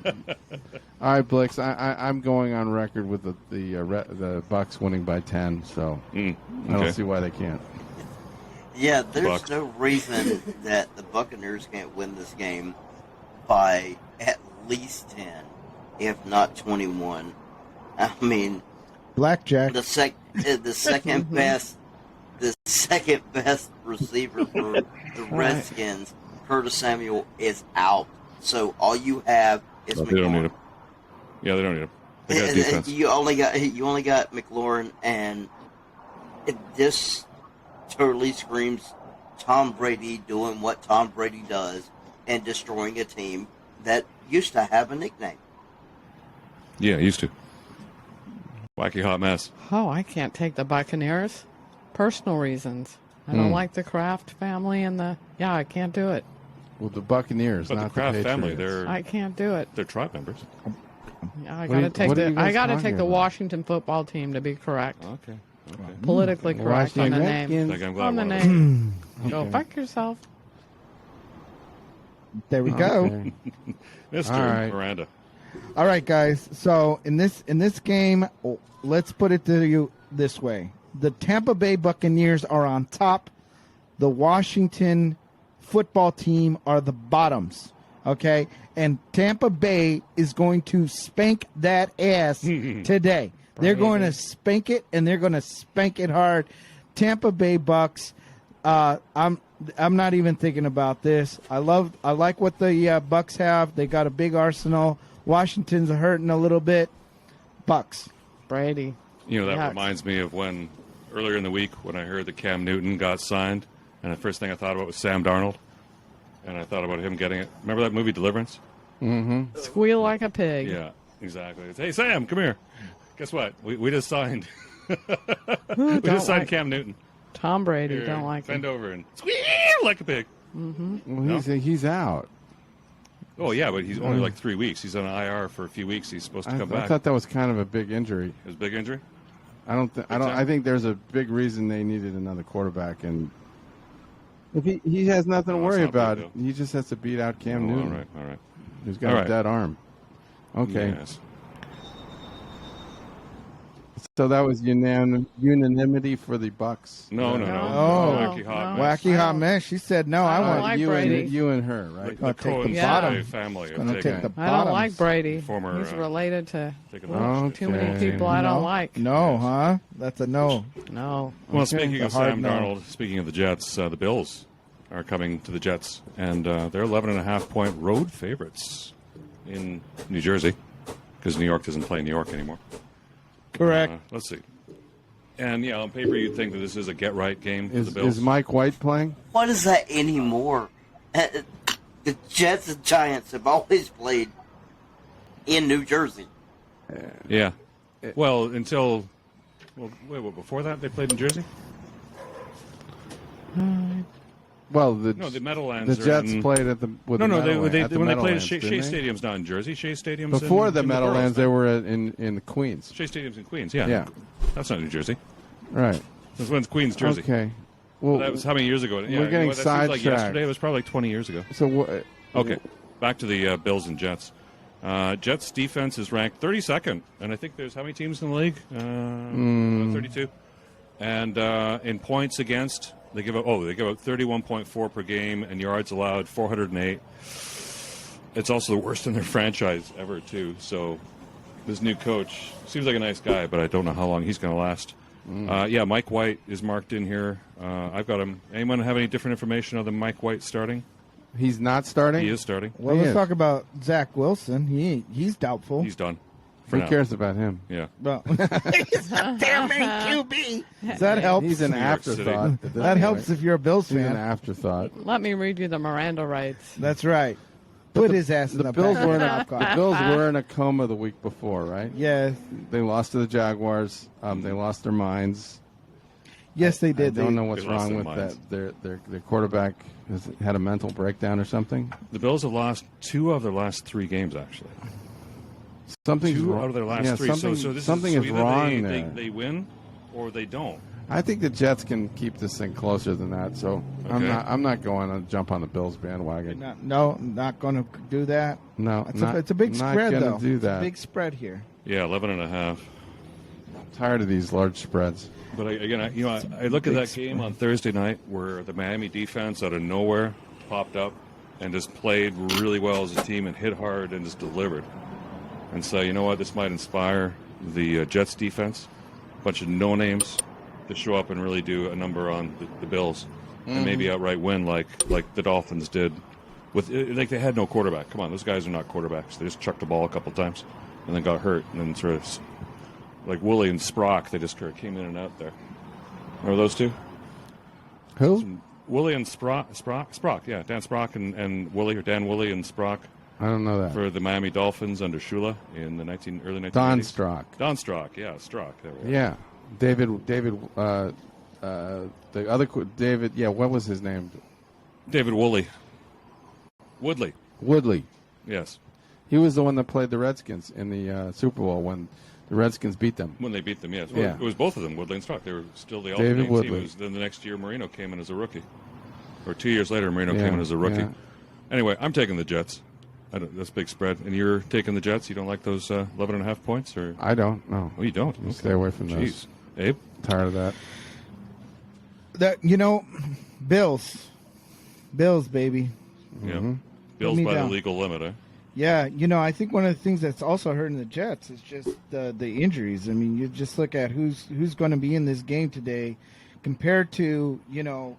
All right, Blix. I'm going on record with the Bucks winning by 10. So I don't see why they can't. Yeah, there's Bucks. no reason that the Buccaneers can't win this game by at least 10, if not 21. I mean, Blackjack. the second best receiver for the Redskins, Curtis Samuel, is out. So all you have is They don't need McLaurin. him. Yeah, they don't need him. They got defense. You only got McLaurin, and this totally screams Tom Brady doing what Tom Brady does and destroying a team that used to have a nickname. Yeah, used to. Wacky hot mess. Oh, I can't take the Buccaneers. Personal reasons. I don't like the Kraft family and I can't do it. Well, the Buccaneers, But not the Kraft Patriots. family, I can't do it. they're tribe members. I What are you- gotta take what are you guys I gotta talking take the about? Washington football team to be correct. Okay. Politically correct on the Washington name. Like, I'm glad On the one of name. Go fuck yourself. There we go. Okay. Mr. All right. Miranda. All right, guys. So in this game, let's put it to you this way: the Tampa Bay Buccaneers are on top. The Washington football team are the bottoms. Okay, and Tampa Bay is going to spank that ass today. They're going to spank it, and they're going to spank it hard. Tampa Bay Bucks. I'm not even thinking about this. I like what the Bucks have. They got a big arsenal. Washington's hurting a little bit. Bucks. Brady. You know, that Yuck. reminds me of when earlier in the week when I heard that Cam Newton got signed, and the first thing I thought about was Sam Darnold, and I thought about him getting it. Remember that movie Deliverance? Squeal like a pig. Yeah, exactly. It's, hey, Sam, come here. Guess what? We just signed We just signed Cam Newton. Tom Brady. Here, Don't like bend him. over and squeal like a pig. Well, he's out. Oh yeah, but he's only like 3 weeks. He's on IR for a few weeks. He's supposed to come back. I thought that was kind of a big injury. It was a big injury. I think there's a big reason they needed another quarterback, and if he has nothing to worry about, he just has to beat out Cam Newton. All right. He's got a dead arm. Okay. Yes. So that was unanimity for the Bucks. No. Wacky hot mess. She said no. I want like you Brady. and you and her, right? The take the bottom. family. Gonna take the I don't like Brady. Former, He's related to too Okay. many people I don't like. No, huh? That's a no. No. Well, Okay. speaking A of hard Sam no. Darnold, speaking of the Jets, the Bills are coming to the Jets, and they're 11.5-point road favorites in New Jersey because New York doesn't play New York anymore. Correct. Let's see. And yeah, on paper you'd think that this is a get-right game for the Bills. Is Mike White playing? What is that anymore? The Jets and Giants have always played in New Jersey. Yeah. Well, until before that they played in Jersey. Well, the Meadowlands. The Jets played at the when they played at Shea Stadium's not in Jersey. Shea Stadium's before the in Meadowlands. the They were in Queens. Shea Stadium's in Queens. Yeah. Yeah. That's not New Jersey. Right. This one's Queens, Jersey. Okay. Well, that was how many years ago? We're getting that seems like sidetracked. yesterday. It was probably like 20 years ago. So okay, back to the Bills and Jets. Jets defense is ranked 32nd, and I think there's how many teams in the league? 32. And in points against, they give up 31.4 per game, and yards allowed 408. It's also the worst in their franchise ever too. So this new coach seems like a nice guy, but I don't know how long he's going to last. Yeah, Mike White is marked in here. I've got him. Anyone have any different information other than Mike White starting? He's not starting? He is starting. Well, let's talk about Zach Wilson. He's doubtful. He's done. Who cares about him? Yeah. Well, He's a damn QB. that helps. He's an New York City. afterthought. That helps if you're a Bills He's an fan. afterthought. Let me read you the Miranda rights. That's right. Put his ass in the Bills back. were the Bills were in a coma the week before, right? Yes. They lost to the Jaguars. They lost their minds. Yes, they did. I don't know what's they lost wrong their with minds. that. Their quarterback had a mental breakdown or something. The Bills have lost 2 of their last 3 games, actually. Something's 2 wrong. out of their last Yeah, 3. something is either wrong there. They win or they don't. I think the Jets can keep this thing closer than that. So Okay. I'm not going to jump on the Bills bandwagon. No, not going to do that. No, It's a big not spread, gonna though. do It's that. a big spread here. Yeah, 11.5. Tired of these large spreads. But I look at that game on Thursday night where the Miami defense out of nowhere popped up and just played really well as a team and hit hard and just delivered. And so, you know what? This might inspire the Jets defense, a bunch of no-names, to show up and really do a number on the Bills and maybe outright win like the Dolphins did. Like they had no quarterback. Come on, those guys are not quarterbacks. They just chucked the ball a couple times and then got hurt and then sort of like Woolley and Sprock, they just sort of came in and out there. Remember those two? Who? Woolley and Sprock, yeah, Dan Sprock and Woolley, or Dan Woolley and Sprock. I don't know that. For the Miami Dolphins under Shula in the early 1980s. Don Strock. Don Strock, yeah, Strock. There we go. Yeah, David. The other David. Yeah, what was his name? David Woodley. Woodley. Yes. He was the one that played the Redskins in the Super Bowl when the Redskins beat them. When they beat them, yes. Well, Yeah. It was both of them, Woodley and Strock. They were still the David all-name Woodley. team. It was, then the next year, Marino came in as a rookie. Or 2 years later, Marino Yeah, came in as a rookie. yeah. Anyway, I'm taking the Jets. That's a big spread. And you're taking the Jets? You don't like those 11.5 points? Or I don't. No. Oh, you don't? I'll stay away from those. Jeez. Abe? Tired of that. Bills, baby. Yeah. Bills me by down. the legal limit, eh? Yeah, I think one of the things that's also hurting the Jets is just the injuries. I mean, you just look at who's going to be in this game today compared to, the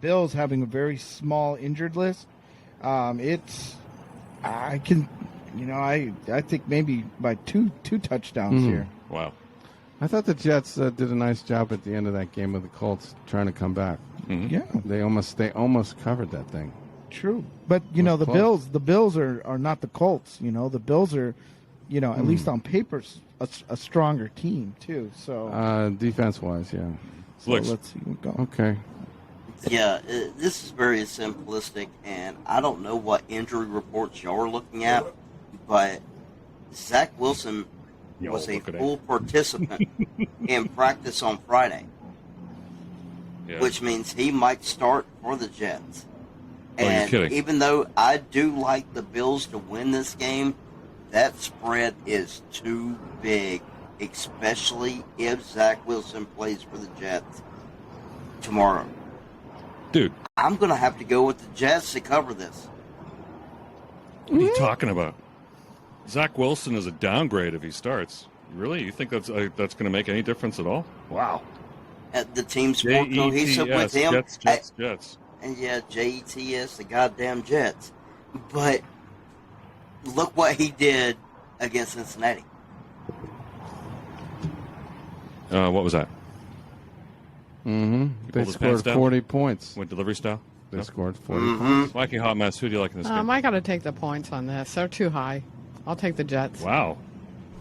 Bills having a very small injured list. I think maybe by two touchdowns here. Wow. I thought the Jets did a nice job at the end of that game with the Colts trying to come back. Mm-hmm. Yeah, They almost covered that thing. true. But the close. Bills are not the Colts. The Bills are at least on paper, a stronger team too. So defense-wise, yeah. so let's see what go. Okay. Yeah, this is very simplistic, and I don't know what injury reports y'all are looking at, but Zach Wilson was a full participant in practice on Friday, which means he might start for the Jets. And even though I do like the Bills to win this game, that spread is too big, especially if Zach Wilson plays for the Jets tomorrow. Dude. I'm going to have to go with the Jets to cover this. What are you talking about? Zach Wilson is a downgrade if he starts. Really? You think that's going to make any difference at all? Wow. The team's more cohesive with him. Jets. And yeah, Jets, the goddamn Jets. But look what he did against Cincinnati. What was that? They scored 40 points. Went delivery style? They scored 40 points. Wacky Hot Mess, who do you like in this game? I got to take the points on this. They're too high. I'll take the Jets. Wow.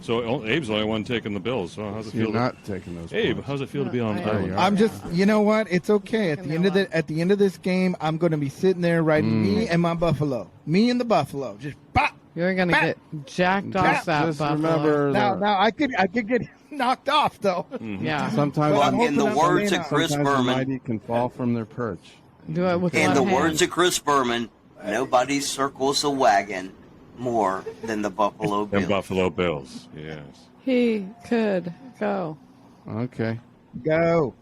So Abe's the only one taking the Bills. So how's it feel? You're not taking those. Abe, points. how's it feel to be on? I'm just, you know what? It's okay. At the end of this game, I'm going to be sitting there writing me and my Buffalo, me and the Buffalo, just bop. You're going to get jacked off that just Buffalo. Remember now I could get knocked off though. Yeah. Sometimes, in the words of Chris Berman, the mighty can fall from their perch. Do it with in one the hand. words of Chris Berman, nobody circles a wagon more than the Buffalo Bills. The Buffalo Bills, yes. He could go. Okay. Go.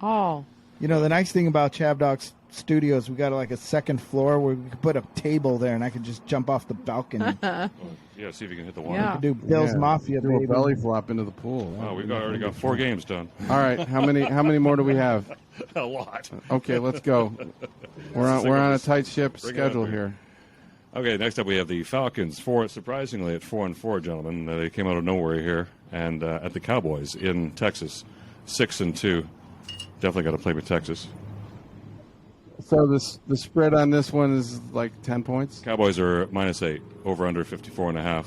All. You know, the nice thing about ChabDog Studios, we got like a second floor where we could put a table there and I could just jump off the balcony. Yeah, see if you can hit the water. Yeah. We could do Bill's Mafia, Do baby. a belly flop into the pool. Wow, we've already got 4 games done. All right, how many more do we have? A lot. Okay, let's go. We're on a tight ship schedule here. Okay, next up we have the Falcons. Surprisingly at 4-4, gentlemen. They came out of nowhere here, and at the Cowboys in Texas, 6-2. Definitely got to play with Texas. So the spread on this one is like 10 points. Cowboys are -8, over under 54.5.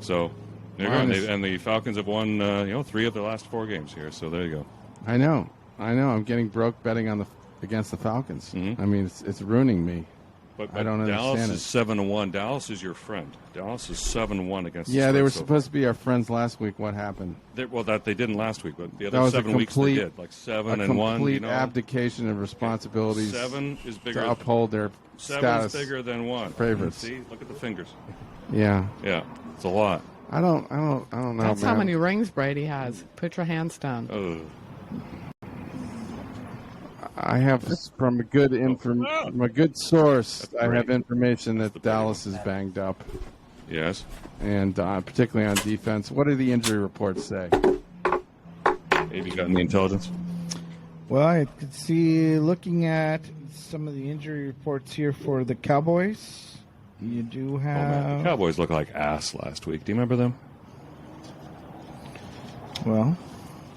So there you go. And the Falcons have won 3 of their last 4 games here. So there you go. I know. I'm getting broke betting against the Falcons. Mm-hmm. I mean, it's ruining me. But I don't understand Dallas it. is 7-1. Dallas is your friend. Dallas is 7-1 against. Yeah, the they were spread, supposed to be our friends last week. What happened? They didn't last week, but the That other was 7 weeks they did, like 7-1. Complete abdication of responsibilities. 7 is bigger to uphold their 7 status. is bigger than 1. Favorites. See, look at the fingers. Yeah, it's a lot. I don't know. That's man. how many rings Brady has. Put your hands down. Ugh. I have from a good source. I have information that Dallas is banged up. Yes. And particularly on defense. What do the injury reports say? Maybe you got any intelligence? Well, I could see, looking at some of the injury reports here for the Cowboys, you do have... The Cowboys looked like ass last week. Do you remember them? Well,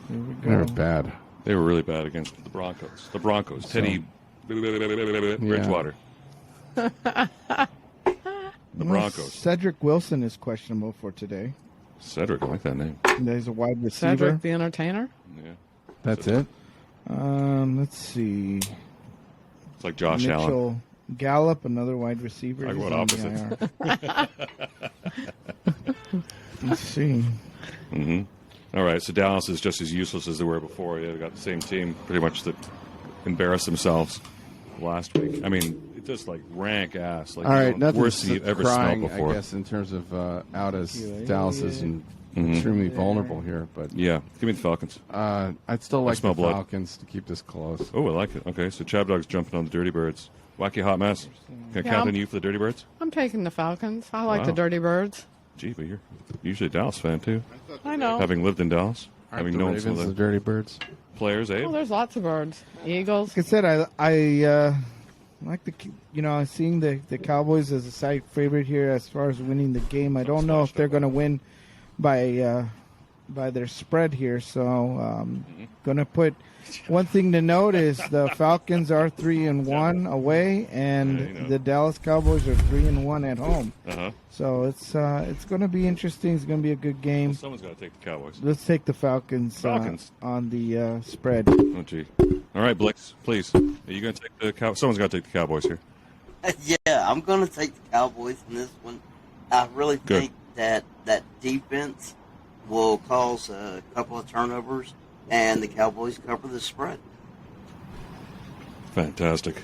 here we go. They were bad. They were really bad against the Broncos. The Broncos. Teddy Bridgewater. The Broncos. Cedric Wilson is questionable for today. Cedric, I like that name. There's a wide receiver. Cedric the Entertainer? Yeah. That's it? Let's see. It's like Josh Mitchell Allen. Gallup, another wide receiver. I He's went on the opposites. IR. Let's see. Mm-hmm. All right, so Dallas is just as useless as they were before. They got the same team pretty much that embarrassed themselves last week. I mean, it's just like rank ass. Like, all right, nothing worse than you've ever crying, smelled before. I guess, in terms of out as Dallas is extremely vulnerable here. But yeah, give me the Falcons. I'd still like the blood. Falcons to keep this close. Oh, I like it. Okay, so ChabDog's jumping on the Dirty Birds. Wacky Hot Mess. Can I count on you for the Dirty Birds? I'm taking the Falcons. I like Wow. the Dirty Birds. Gee, but you're usually a Dallas fan, too. I know. Having lived in Dallas. Aren't Having the known some Ravens of the Dirty Birds? Players, eh? Oh, there's lots of birds. Eagles. Like I said, I like seeing the Cowboys as a side favorite here as far as winning the game. I don't know if they're going to win by their spread here. So going to put one thing to note is the Falcons are 3-1 away, and the Dallas Cowboys are 3-1 at home. So it's going to be interesting. It's going to be a good game. Well, someone's got to take the Cowboys. Let's take the Falcons. On the spread. Oh, gee. All right, Blix, please. Are you going to take the Cowboys? Someone's got to take the Cowboys here. Yeah, I'm going to take the Cowboys in this one. I really think that defense will cause a couple of turnovers, and the Cowboys cover the spread. Fantastic.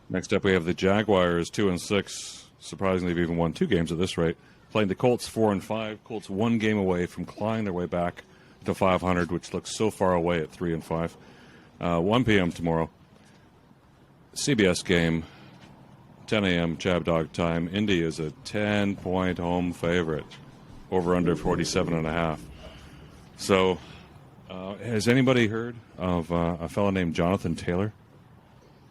Next up, we have the Jaguars, 2-6. Surprisingly, they've even won 2 games at this rate. Playing the Colts, 4-5. Colts 1 game away from clawing their way back to 500, which looks so far away at 3-5. 1 p.m. tomorrow. CBS game, 10 a.m. ChabDog time. Indy is a 10-point home favorite, over under 47.5. So, has anybody heard of a fellow named Jonathan Taylor?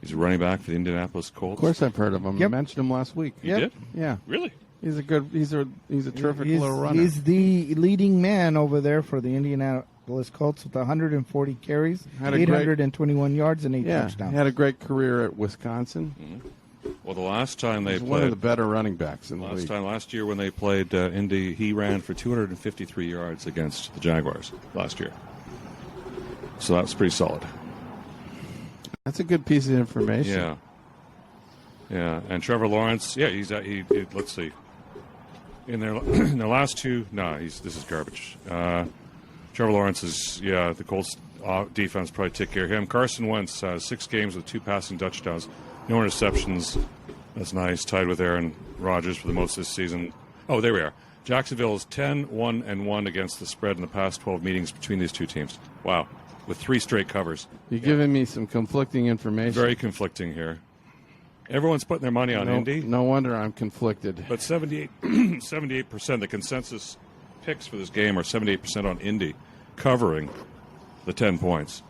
He's a running back for the Indianapolis Colts. Of course, I've heard of him. Yep. I mentioned him last week. You did? Yeah. Really? He's a terrific little runner. He's the leading man over there for the Indianapolis Colts with 140 carries, 821 yards, and 8 touchdowns. He had a great career at Wisconsin. Mm-hmm. Well, the last time they played, one of the better running backs in the league. Last year when they played Indy, he ran for 253 yards against the Jaguars last year. So that's pretty solid. That's a good piece of information. Yeah. And Trevor Lawrence, let's see. In their last 2, this is garbage. Trevor Lawrence is, the Colts defense probably take care of him. Carson Wentz, 6 games with 2 passing touchdowns, no interceptions. That's nice. Tied with Aaron Rodgers for the most this season. Oh, there we are. Jacksonville is 10-1-1 against the spread in the past 12 meetings between these 2 teams. Wow. With 3 straight covers. You're giving me some conflicting information. Very conflicting here. Everyone's putting their money on Indy. No wonder I'm conflicted. But 78%, the consensus picks for this game are 78% on Indy covering the 10 points.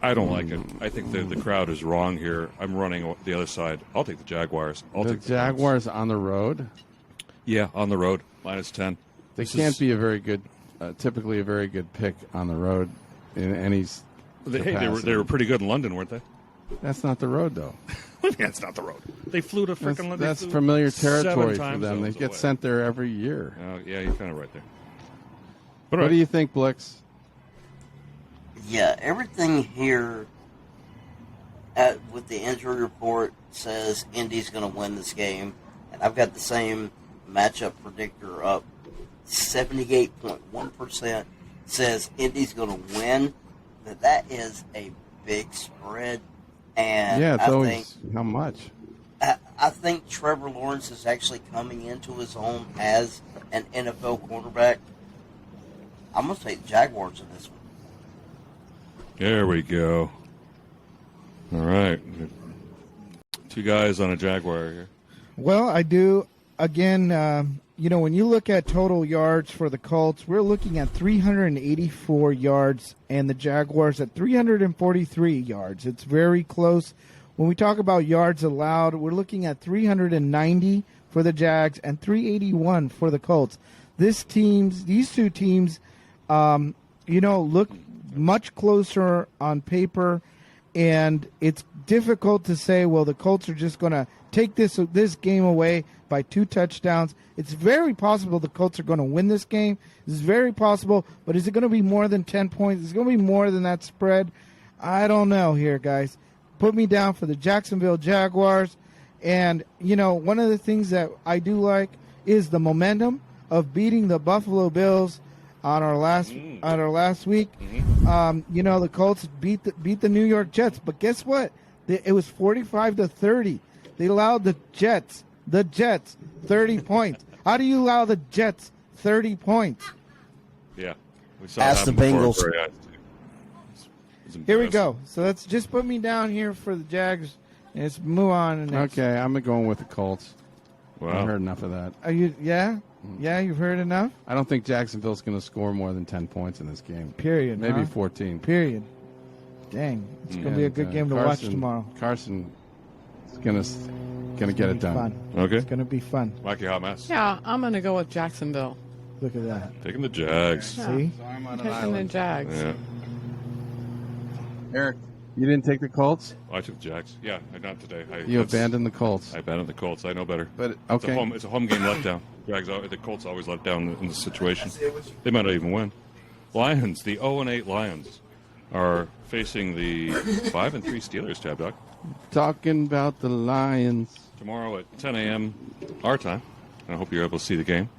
I don't like it. I think the crowd is wrong here. I'm running the other side. I'll take the Jaguars. The Jaguars on the road? Yeah, on the road, -10. They can't be a very good, typically a very good pick on the road in any capacity. They were pretty good in London, weren't they? That's not the road, though. That's not the road. They flew to freaking London. That's familiar territory for them. They get sent there every year. Yeah, you're kind of right there. But what do you think, Blix? Yeah, everything here with the injury report says Indy's going to win this game. And I've got the same matchup predictor up. 78.1% says Indy's going to win. But that is a big spread. And how much? I think Trevor Lawrence is actually coming into his own as an NFL quarterback. I'm going to take the Jaguars in this one. There we go. All right. 2 guys on a Jaguar here. Well, I do. Again, when you look at total yards for the Colts, we're looking at 384 yards and the Jaguars at 343 yards. It's very close. When we talk about yards allowed, we're looking at 390 for the Jags and 381 for the Colts. These 2 teams, look much closer on paper, and it's difficult to say, well, the Colts are just going to take this game away by 2 touchdowns. It's very possible the Colts are going to win this game. It's very possible, but is it going to be more than 10 points? Is it going to be more than that spread? I don't know here, guys. Put me down for the Jacksonville Jaguars. And, one of the things that I do like is the momentum of beating the Buffalo Bills on our last week. The Colts beat the New York Jets, but guess what? It was 45-30. They allowed the Jets 30 points. How do you allow the Jets 30 points? Yeah, we saw Ask the Bengals. Here we go. So let's just put me down here for the Jags. And let's move on. Okay, I'm going with the Colts. Wow. I've heard enough of that. Are you? Yeah. Yeah, you've heard enough? I don't think Jacksonville's going to score more than 10 points in this game. Period. Maybe 14. Period. Dang. It's going to be a good game to watch tomorrow. Carson is going to Gonna get it done. Fun. Okay. It's gonna be fun. Mikey, hot mess. Yeah, I'm going to go with Jacksonville. Look at that. Taking the Jags. See? I'm taking the Jags. Yeah. Eric, you didn't take the Colts? I took the Jags. Yeah, not today. You abandoned the Colts. I abandoned the Colts. I know better. But okay. It's a home game letdown. The Colts always let down in this situation. They might not even win. Lions, the 0-8 Lions, are facing the 5-3 Steelers, ChabDog. Talking about the Lions. Tomorrow at 10 a.m. our time. I hope you're able to see the game.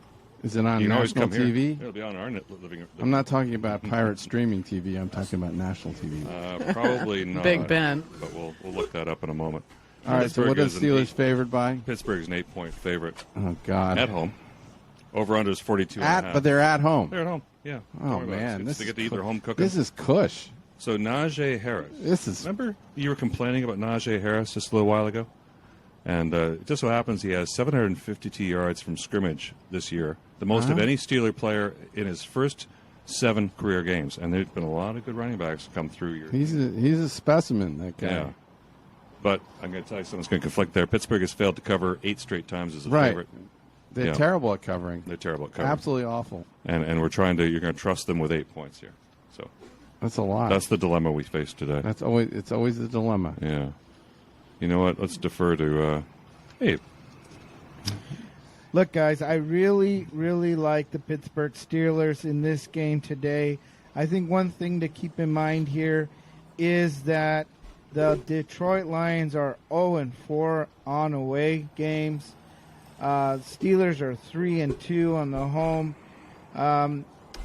Is it on You can always national come TV? Here. It'll be on our living room. I'm not talking about pirate streaming TV. I'm talking about national TV. Probably not. Big Ben. But we'll look that up in a moment. All right, so what are the Steelers favored by? Pittsburgh's an 8-point favorite. Oh, God. At home. Over-under is 42.5. But they're at home. They're at home, yeah. Oh, man. They get to eat their home cooking. This is cush. So Najee Harris. Remember you were complaining about Najee Harris just a little while ago? And it just so happens he has 752 yards from scrimmage this year, the most of any Steeler player in his first 7 career games. And there's been a lot of good running backs come through here. He's a specimen, that guy. Yeah. But I'm going to tell you something's going to conflict there. Pittsburgh has failed to cover 8 straight times as a favorite. They're terrible at covering. They're terrible at covering. Absolutely awful. And you're going to trust them with 8 points here. So that's a lot. That's the dilemma we face today. It's always the dilemma. Yeah. You know what? Let's defer to Abe. Look, guys, I really, really like the Pittsburgh Steelers in this game today. I think one thing to keep in mind here is that the Detroit Lions are 0-4 on away games. Steelers are 3-2 on the home.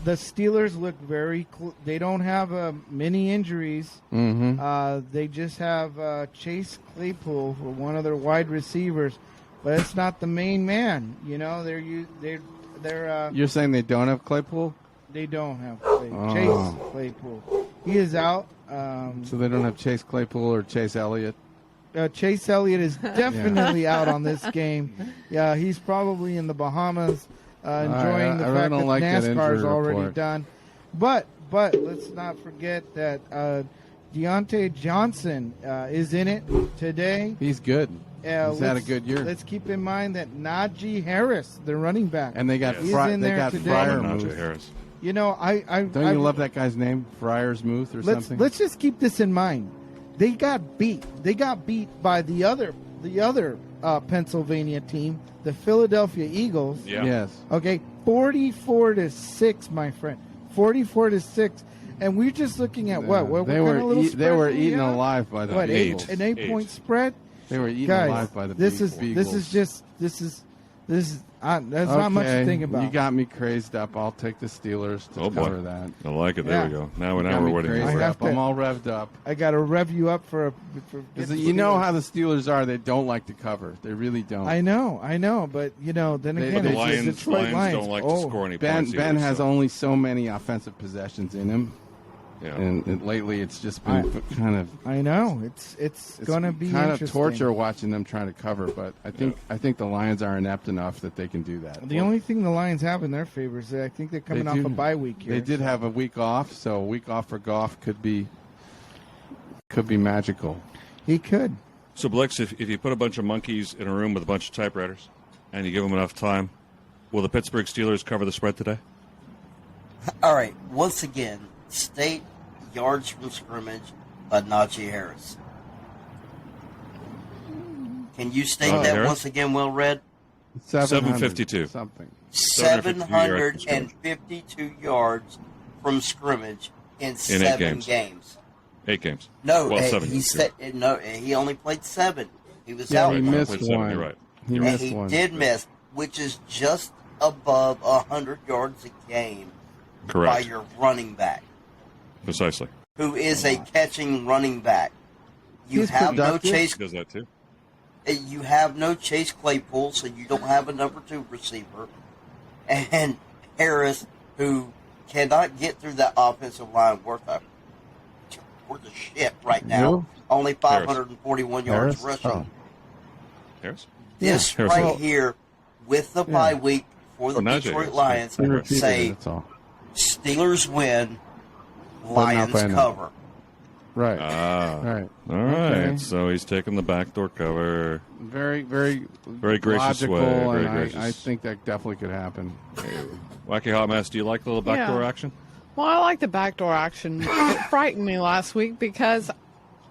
The Steelers look very they don't have many injuries. Mm-hmm. They just have Chase Claypool for one of their wide receivers, but it's not the main man. You know, they're You're saying they don't have Claypool? They don't have Chase Claypool. He is out. So they don't have Chase Claypool or Chase Elliott? Chase Elliott is definitely out on this game. Yeah, he's probably in the Bahamas enjoying the fact that NASCAR's already done. But let's not forget that Deontay Johnson is in it today. He's good. He's had a good year. Let's keep in mind that Najee Harris, the running back, and they got Najee Harris. You know, don't you love that guy's name, Fryersmuth or something? Let's just keep this in mind. They got beat. They got beat by the other Pennsylvania team, the Philadelphia Eagles. Yeah. Yes. Okay, 44-6, my friend. 44-6, and we're just looking at what? They were eaten alive by the Eagles. An 8-point spread. They were eaten Guys, alive by the Eagles. This is that's not much to think about. You got me crazed up. I'll take the Steelers to cover that. I like it. There we go. Now we're winning. I'm all revved up. I got to rev you up for you know how the Steelers are. They don't like to cover. They really don't. I know. But then again, the Lions, it's Detroit Lions don't like to score any points. Ben has only so many offensive possessions in him. Yeah. And lately, it's just been kind of. I know it's going to be kind interesting. of torture watching them trying to cover, but I think the Lions are inept enough that they can do that. The only thing the Lions have in their favor is that I think they're coming off a bye week here. They did have a week off, so a week off for Goff could be magical. He could. So Blix, if you put a bunch of monkeys in a room with a bunch of typewriters, and you give them enough time, will the Pittsburgh Steelers cover the spread today? All right. Once again, state yards from scrimmage by Najee Harris. Can you state that Harris? once again, Will Red? 752. Something. 752 yards from scrimmage in 7 games. 8 games. No, well, 7 he only played 7. He was Yeah, out. he missed one. You're right. He missed one. Did miss, which is just above 100 yards a game Correct. by your running back. Precisely. Who is a catching running back. He's productive. He does that too. You have no Chase Claypool, so you don't have a number 2 receiver. And Harris, who cannot get through that offensive line worth the shit right now. Who? Only 541 yards Harris? rushing. Oh. Harris? This Harris. right here, with the bye week for the Detroit Lions, say that's all. Steelers win, not Lions by enough. cover. Right. Right. All right. Okay. So he's taking the backdoor cover. Very gracious logical, way. Very and gracious. I think that definitely could happen. Wacky Hot Mess, do you like the little backdoor action? Well, I like the backdoor action. It frightened me last week because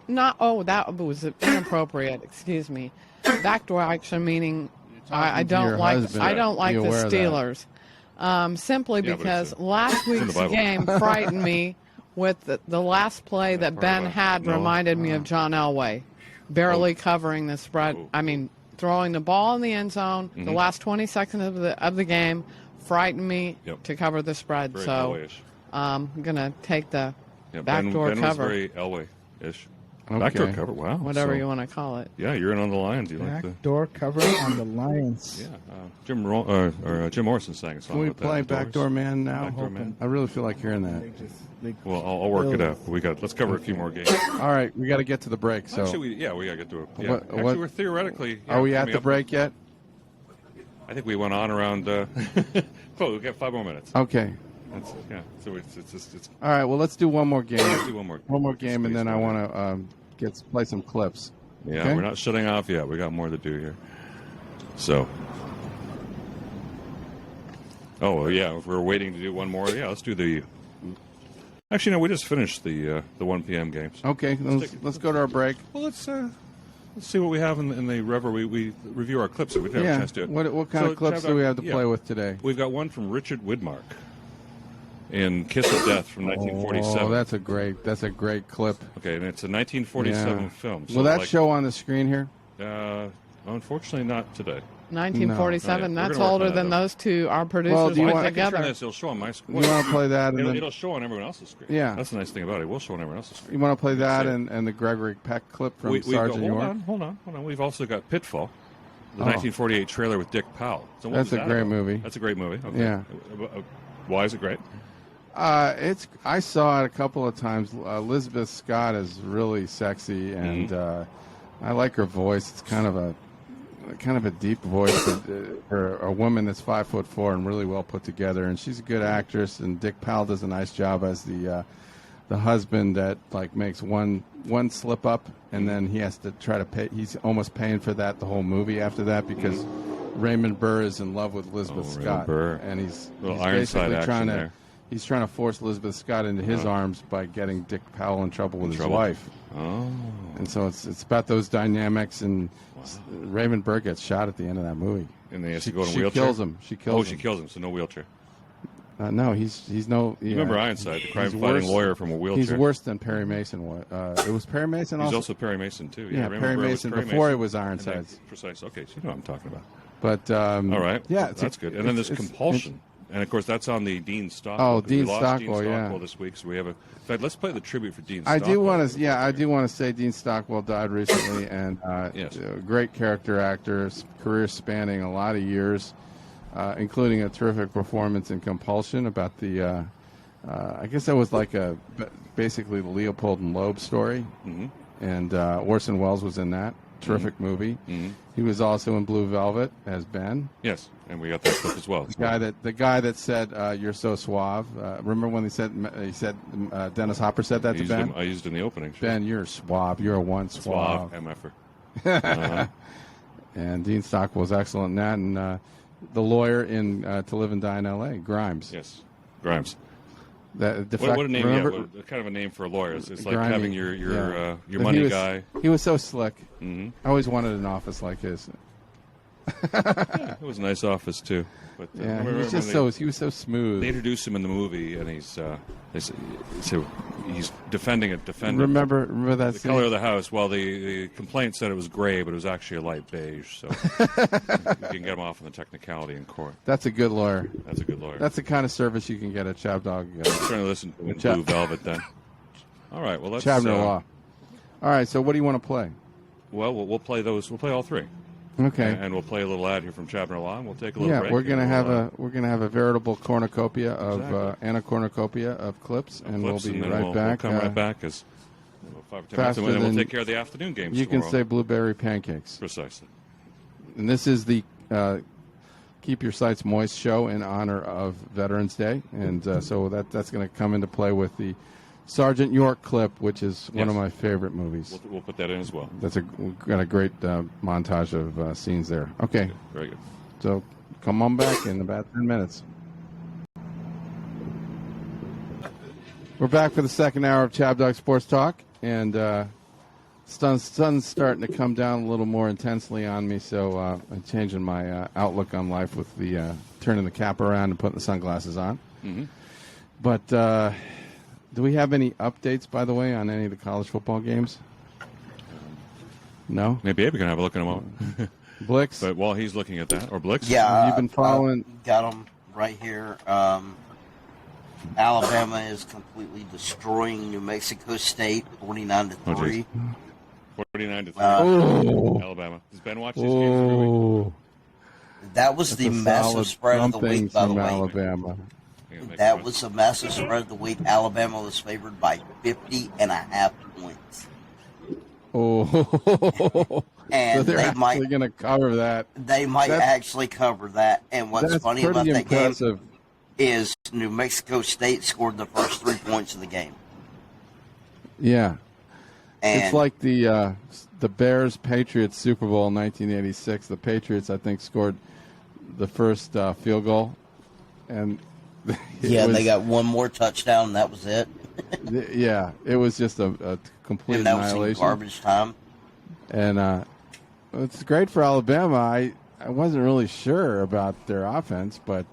that was inappropriate. Excuse me. Backdoor action meaning I don't like the Steelers. Simply because last week's game frightened me with the last play that Ben had reminded me of John Elway, barely covering the spread. I mean, throwing the ball in the end zone, the last 20 seconds of the game frightened me to cover the spread. Very so Elway-ish. I'm going to take the backdoor Ben cover. was very Elway-ish. Okay. Backdoor cover, wow. Whatever you want to call it. Yeah, you're in on the Lions. You like the Backdoor cover on the Lions. Yeah, Jim Morrison sang a song Can we about that. play The Doors. Backdoor Man now? Backdoor Man. I really feel like hearing that. Well, I'll work it out. Let's cover a few more games. All right, we got to get to the break. So Actually, we got to get to it. Yeah. What- Actually, what- we're theoretically. are we at coming the up. break yet? I think we went on around. Cool, we've got 5 more minutes. Okay. So it's All right. Well, let's do one more game. Let's do one more game, and then I want to play some clips. Yeah, Okay? we're not shutting off yet. We got more to do here. So. Oh yeah, if we're waiting to do one more, let's do the. Actually, no, we just finished the 1 p.m. games. Okay. Let's go to our break. Well, let's see what we have in the Rever. We review our clips. So we didn't have a chance to do it. What kind of clips do we have to play with today? We've got one from Richard Widmark in Kiss of Death from 1947. Oh, that's a great clip. Okay, and it's a 1947 film. So Will that show on the screen here? Unfortunately, not today. 1947. No. That's We're gonna work older on than that, though. those two. Our producers Well, do you put want- I can turn together. this. It'll show on my screen. You want to play that? And It'll show on everyone else's screen. Yeah. That's the nice thing about it. We'll show on everyone else's screen. You want to play that and the Gregory Peck clip from Sergeant York? Hold on. We've also got Pitfall, the 1948 trailer with Dick Powell. So what That's was a that great about? movie. That's a great movie. Okay. Yeah. Why is it great? I saw it a couple of times. Elizabeth Scott is really sexy, and I like her voice. It's kind of a deep voice for a woman that's 5'4" and really well put together. And she's a good actress. And Dick Powell does a nice job as the husband that like makes one slip up, and then he has to try to pay. He's almost paying for that the whole movie after that because Raymond Burr is in love with Elizabeth Scott, Burr. and he's Ironside basically action trying to. there. He's trying to force Elizabeth Scott into his arms by getting Dick Powell in trouble with his wife. Oh. And so it's about those dynamics, and Raymond Burr gets shot at the end of that movie. And they have to go in a She wheelchair? kills him. She kills him. She kills him, so no wheelchair. No, he's no. You remember Ironside, the crime-fighting lawyer from a wheelchair? He's worse than Perry Mason was. It was Perry Mason He's also? also Perry Mason, too. Yeah, Raymond Perry Burr was Mason Perry before Mason. he was Ironsides. Precise. Okay, so you know what I'm talking about. But all right. Yeah, that's good. And then there's Compulsion. And, of course, that's on the Dean Stockwell. Oh, 'cause we Dean lost Stockwell, Dean yeah. Stockwell this week, so we have in fact, let's play the tribute for Dean I Stockwell. I do want to say Dean Stockwell died recently, and Yes. a great character actor, career spanning a lot of years, including a terrific performance in Compulsion about the. I guess that was like basically the Leopold and Loeb story, and Orson Welles was in that terrific movie. He was also in Blue Velvet as Ben. Yes, and we got that clip as well. The guy that said "You're so suave." Remember when he said Dennis Hopper said that to Ben? I used it in the opening. Ben, you're suave. You're a one suave. MFer. And Dean Stockwell was excellent in that, and the lawyer in To Live and Die in L.A., Grimes. Yes, Grimes. What What a name! Remember, Kind of a name for a lawyer. It's like Grimy, having your But money he was, guy. He was so slick. Mm-hmm. I always wanted an office like his. Yeah, it was a nice office too. But Yeah, he was just he was so smooth. They introduced him in the movie, and he's defending it. Remember that the scene? color of the house. Well, the complaint said it was gray, but it was actually a light beige. So you can get him off on the technicality in court. That's a good lawyer. That's a good lawyer. That's the kind of service you can get at ChabDog. I'm trying to listen to Blue Velvet then. All right. Well, let's. Chabner Law. All right. So, what do you want to play? Well, we'll play those. We'll play all three. Okay. And we'll play a little ad here from Chabner Law, and we'll take a little break. We're gonna have a veritable cornucopia of a cornucopia of clips, and clips, we'll be and then right we'll back. We'll come right back as 5 or 10 minutes, and then we'll take care of the afternoon games. You can tomorrow. say blueberry pancakes. Precisely. And this is the Keep Your Sights Moist show in honor of Veterans Day, and so that's going to come into play with the Sergeant York clip, which is one of Yes. my favorite movies. We'll put that in as well. We've got a great montage of scenes there. Okay. Very good. So come on back in about 10 minutes. We're back for the second hour of ChabDog Sports Talk, and sun's starting to come down a little more intensely on me, so I'm changing my outlook on life with the turning the cap around and putting the sunglasses on. Mm-hmm. But do we have any updates, by the way, on any of the college football games? No? Maybe Abe can have a look in a moment. Blix? But while he's looking at that, or Blix? Yeah, you've been following. Got them right here. Alabama is completely destroying New Mexico State, 49-3. 49-3. Alabama. Does Ben watch these games every week? That was That's the a massive solid spread of the thumping week, by the from way. Alabama. That was a massive spread of the week. Alabama was favored by 50.5 points. Oh, And so they're they actually might going to cover that. They might actually cover that. And what's That's funny pretty about that impressive. game is New Mexico State scored the first 3 points of the game. Yeah, And it's like the Bears Patriots Super Bowl in 1986. The Patriots, I think, scored the first field goal, and they got one more touchdown, and that was it. Yeah, it was just a complete And that was in annihilation. garbage time. And it's great for Alabama. I wasn't really sure about their offense, but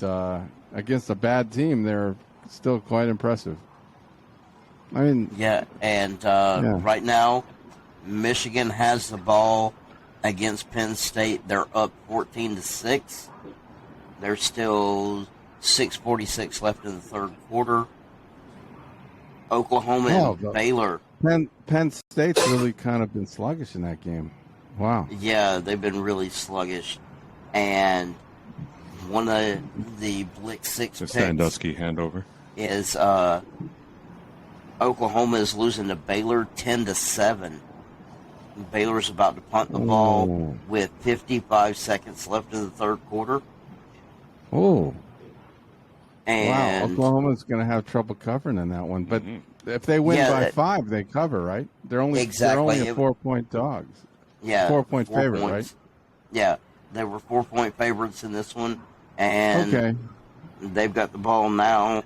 against a bad team, they're still quite impressive. I mean, Yeah, and right now, Michigan has the ball against Penn State. They're up 14-6. There's still 6:46 left in the third quarter. Oklahoma and Baylor. Penn State's really kind of been sluggish in that game. Wow. Yeah, they've been really sluggish. And one of the Blix 6 The picks Sandusky handover. is Oklahoma is losing to Baylor 10-7. Baylor's about to punt the ball with 55 seconds left in the third quarter. Oh. And Wow, Oklahoma's going to have trouble covering in that one. But if they win by 5, they cover, right? They're only a 4-point dogs. Yeah, 4-point favorite, points. right? Yeah, they were 4-point favorites in this one, and they've got the ball now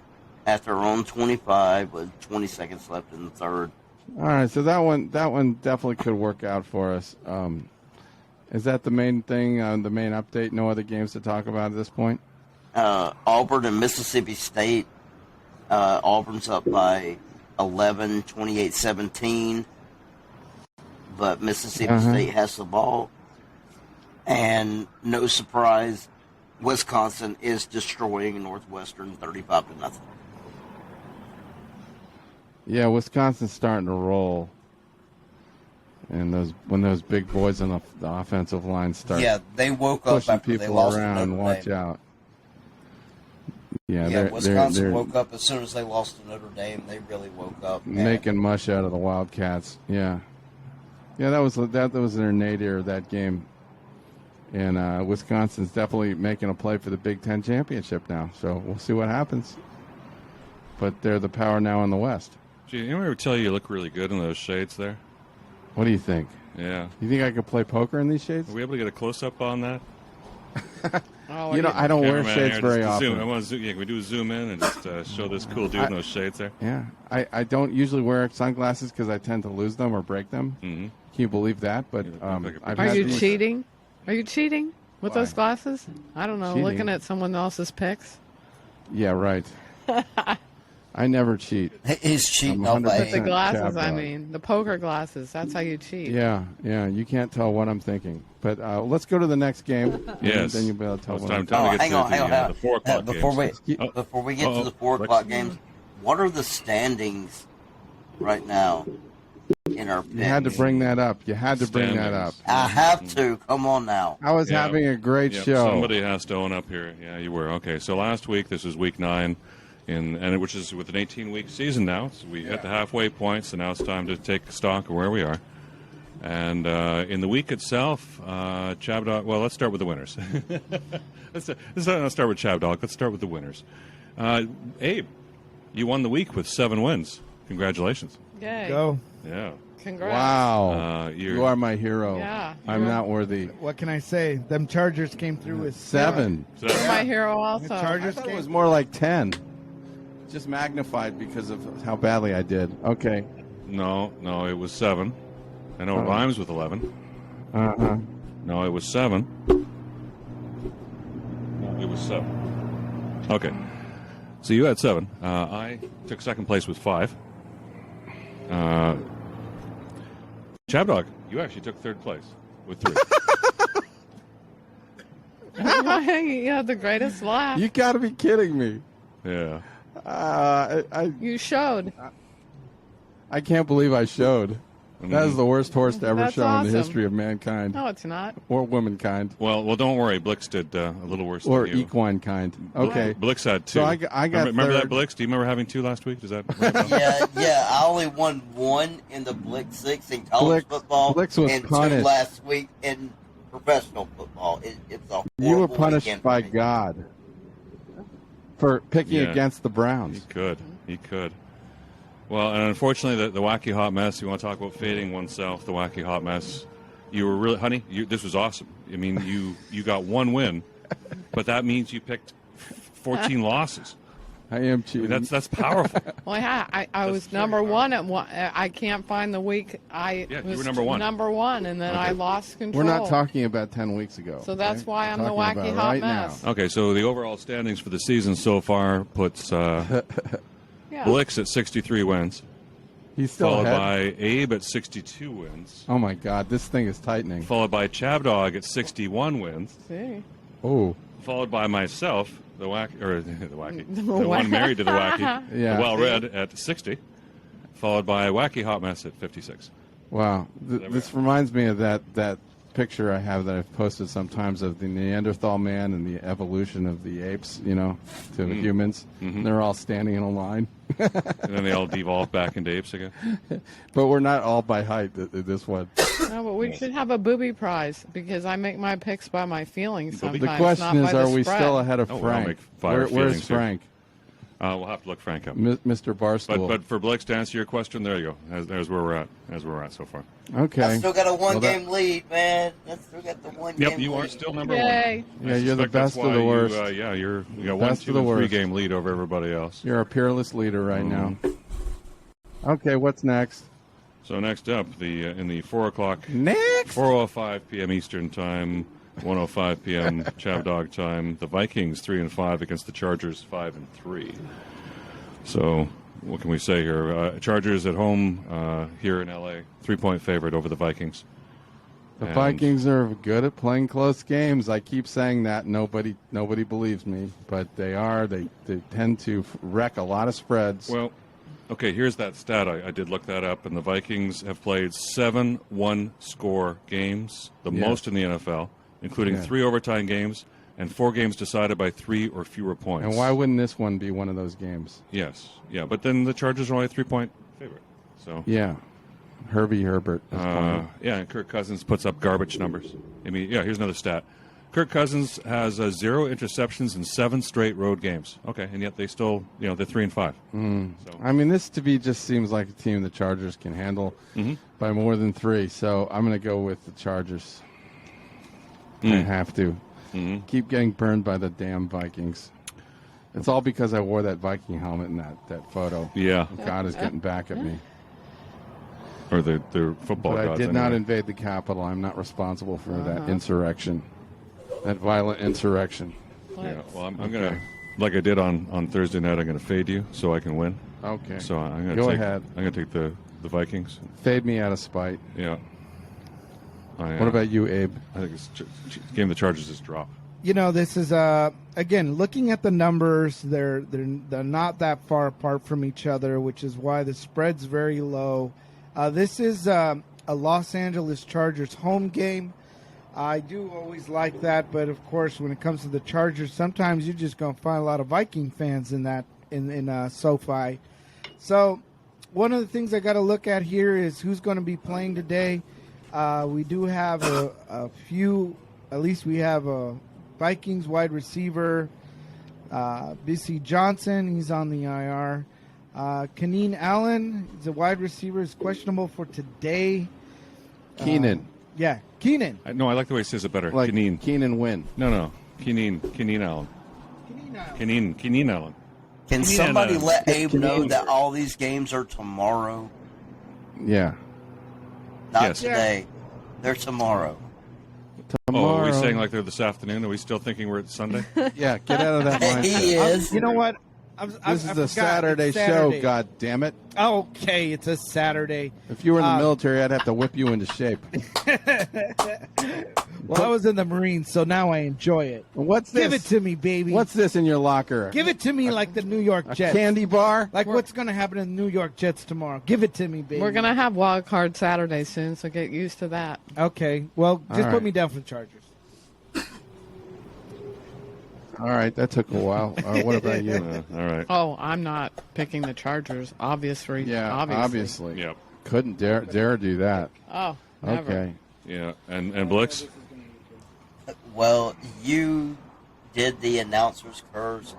at their own 25 with 20 seconds left in the third. All right, so that one definitely could work out for us. Is that the main thing, the main update? No other games to talk about at this point? Auburn and Mississippi State. Auburn's up by 11, 28-17. But Mississippi State has the ball. And no surprise, Wisconsin is destroying Northwestern 35-0. Yeah, Wisconsin's starting to roll. And when those big boys on the offensive line start they woke up pushing after they people lost around, to Notre watch Dame. out. Wisconsin woke up as soon as they lost to Notre Dame. They really woke up. Making mush out of the Wildcats. Yeah, that was their nadir, that game. And Wisconsin's definitely making a play for the Big Ten championship now. So we'll see what happens. But they're the power now in the West. Gee, you ever tell you look really good in those shades there? What do you think? Yeah. You think I could play poker in these shades? Are we able to get a close-up on that? I don't wear shades very often. I want to zoom. Yeah, can we do a zoom in and just show this cool dude in those shades there? Yeah. I don't usually wear sunglasses because I tend to lose them or break them. Mm-hmm. Can you believe that? But Are you cheating? Are you cheating with those glasses? I don't know. Cheating? Looking at someone else's pics. Yeah, right. I never cheat. He's cheating With the glasses, I mean. The poker glasses. That's how you cheat. Yeah. You can't tell what I'm thinking. But let's go to the next game. Yes. Then you'll be able to tell what time I'm to thinking. get to the 4 o'clock Before we get to the 4 o'clock games, what are the standings right now in our picks? You had to bring that up. I have to. Come on now. I was having a great show. Somebody has to own up here. Yeah, you were. Okay, so last week, this was week 9, which is with an 18-week season now. So we hit the halfway point, so now it's time to take stock of where we are. And in the week itself, ChabDog, well, let's start with the winners. let's not start with ChabDog. Let's start with the winners. Abe, you won the week with 7 wins. Congratulations. Yay. Go. Yeah. Congrats. Wow. You are my hero. Yeah. I'm not worthy. What can I say? Them Chargers came through with 7. You're my hero The also. Chargers I thought it came was more like 10. Just magnified because of how badly I did. Okay. No, it was 7. I know it rhymes with 11. Uh-huh. No, it was 7. No, it was 7. Okay. So you had 7. I took second place with 5. ChabDog, you actually took third place with 3. You had the greatest laugh. You got to be kidding me. Yeah. You showed. I can't believe I showed. That is the worst horse to ever That's show in awesome. the history of mankind. No, it's not. Or womankind. Well, don't worry. Blix did a little worse Or than you. equine kind. Okay. Blix had 2. So I got remember that, third. Blix? Do you remember having 2 last week? Does that ring a bell? Yeah. I only won 1 in the Blitz 6 in college football, Blix was and 2 punished. last week in professional football. It's a You were horrible punished weekend by for me. God for picking Yeah. against the Browns. He could. Well, and unfortunately, the wacky hot mess. You want to talk about fading oneself? The wacky hot mess. You were really, honey. This was awesome. I mean, you got 1 win, but that means you picked 14 losses. I am I cheating. mean, that's powerful. Well, yeah, I was number 1 at one. I can't find the week. You was were number 1. Number 1, and then I lost control. We're not talking about 10 weeks ago. So that's okay? why I'm the Talking wacky about hot right mess. Okay, so the overall standings for the season so far puts Yeah. Blix at 63 wins, He's still followed ahead. by Abe at 62 wins, Oh my God, this thing is tightening. followed by ChabDog at 61 wins, See. Oh, followed by myself, the wacky, The the one married to the wacky, Yeah. the well-read at 60, followed by Wacky Hot Mess at 56. wow. There we This go. reminds me of that picture I have that I've posted sometimes of the Neanderthal man and the evolution of the apes, to humans. They're all standing in a line. And then they all devolve back into apes again. But we're not all by height, this one. No, but we should have a booby prize because I make my picks by my feelings Booby? sometimes. The question not is, by are the we spread. still ahead of Oh, well, I'll Frank? make fire Where's feelings here. Frank? We'll have to look Frank up. Mr. Barstool. But for Blix, to answer your question, there you go. There's where we're at. As where we're at so far. Okay. I still got a Well, one-game lead, man. I still got the one-game Yep, you are lead. still number Yay. 1. Yeah, I you're the suspect that's best of the why worst. You got 1, Best 2, of the and 3 worst. game lead over everybody else. You're a peerless leader right now. Okay, what's next? So next up, in the 4 o'clock, Next. 4:05 p.m. Eastern time, 1:05 p.m. ChabDog time. The Vikings 3-5 against the Chargers 5-3. So what can we say here? Chargers at home here in LA, 3-point favorite over the Vikings. The And- Vikings are good at playing close games. I keep saying that. Nobody believes me, but they are. They tend to wreck a lot of spreads. Well, okay, here's that stat. I did look that up, and the Vikings have played 7 one-score games, the Yes. most in the NFL, including Yeah. 3 overtime games and 4 games decided by 3 or fewer points. And why wouldn't this one be one of those games? Yes, yeah, but then the Chargers are only a 3-point favorite. So Yeah. Herbie Herbert. is playing. yeah, and Kirk Cousins puts up garbage numbers. I mean, yeah, here's another stat. Kirk Cousins has 0 interceptions in 7 straight road games. Okay, and yet they still, they're 3-5. So I mean, this to me just seems like a team the Chargers can handle by more than 3. So I'm going to go with the Chargers. I have to. Keep getting burned by the damn Vikings. It's all because I wore that Viking helmet in that photo. yeah, God is getting back at me. or the football But I gods. did not anyway. invade the Capitol. I'm not responsible for that insurrection, that violent insurrection. Yeah, well, I'm gonna, like I did on Thursday night, I'm gonna fade you so I can win. Okay. So I'm gonna Go take, ahead. I'm gonna take the Vikings. Fade me out of spite. Yeah. What about you, Abe? I think it's game the Chargers is drop. This is again looking at the numbers. They're not that far apart from each other, which is why the spread's very low. This is a Los Angeles Chargers home game. I do always like that, but of course, when it comes to the Chargers, sometimes you're just gonna find a lot of Viking fans in SoFi. So, one of the things I got to look at here is who's going to be playing today. We do have a few. At least we have a Vikings wide receiver, BC Johnson. He's on the IR. Keenan Allen, he's a wide receiver, is questionable for today. Keenan. Yeah, Keenan. No, I like the way he says it better. Like Keenan Wynn. No. Keenan Allen. Keenan Allen. Can somebody let Abe know that all these games are tomorrow? Yeah. Not today. They're tomorrow. Oh, are we saying like they're this afternoon? Are we still thinking we're at Sunday? Yeah, get out of that mindset. He is. You know what? This is a Saturday show, God damn it. Okay, it's a Saturday. If you were in the military, I'd have to whip you into shape. Well, I was in the Marines, so now I enjoy it. What's this? Give it to me, baby. What's this in your locker? Give it to me like the New York Jets. A candy bar? Like what's going to happen in the New York Jets tomorrow? Give it to me, baby. We're going to have Wild Card Saturday soon, so get used to that. Okay. Well, just put me down for the Chargers. All right, that took a while. What about you? All right. Oh, I'm not picking the Chargers, obviously. Yeah, obviously. Yep. Couldn't dare do that. Oh, never. Okay. Yeah, and Blix? Well, you did the announcers' curves.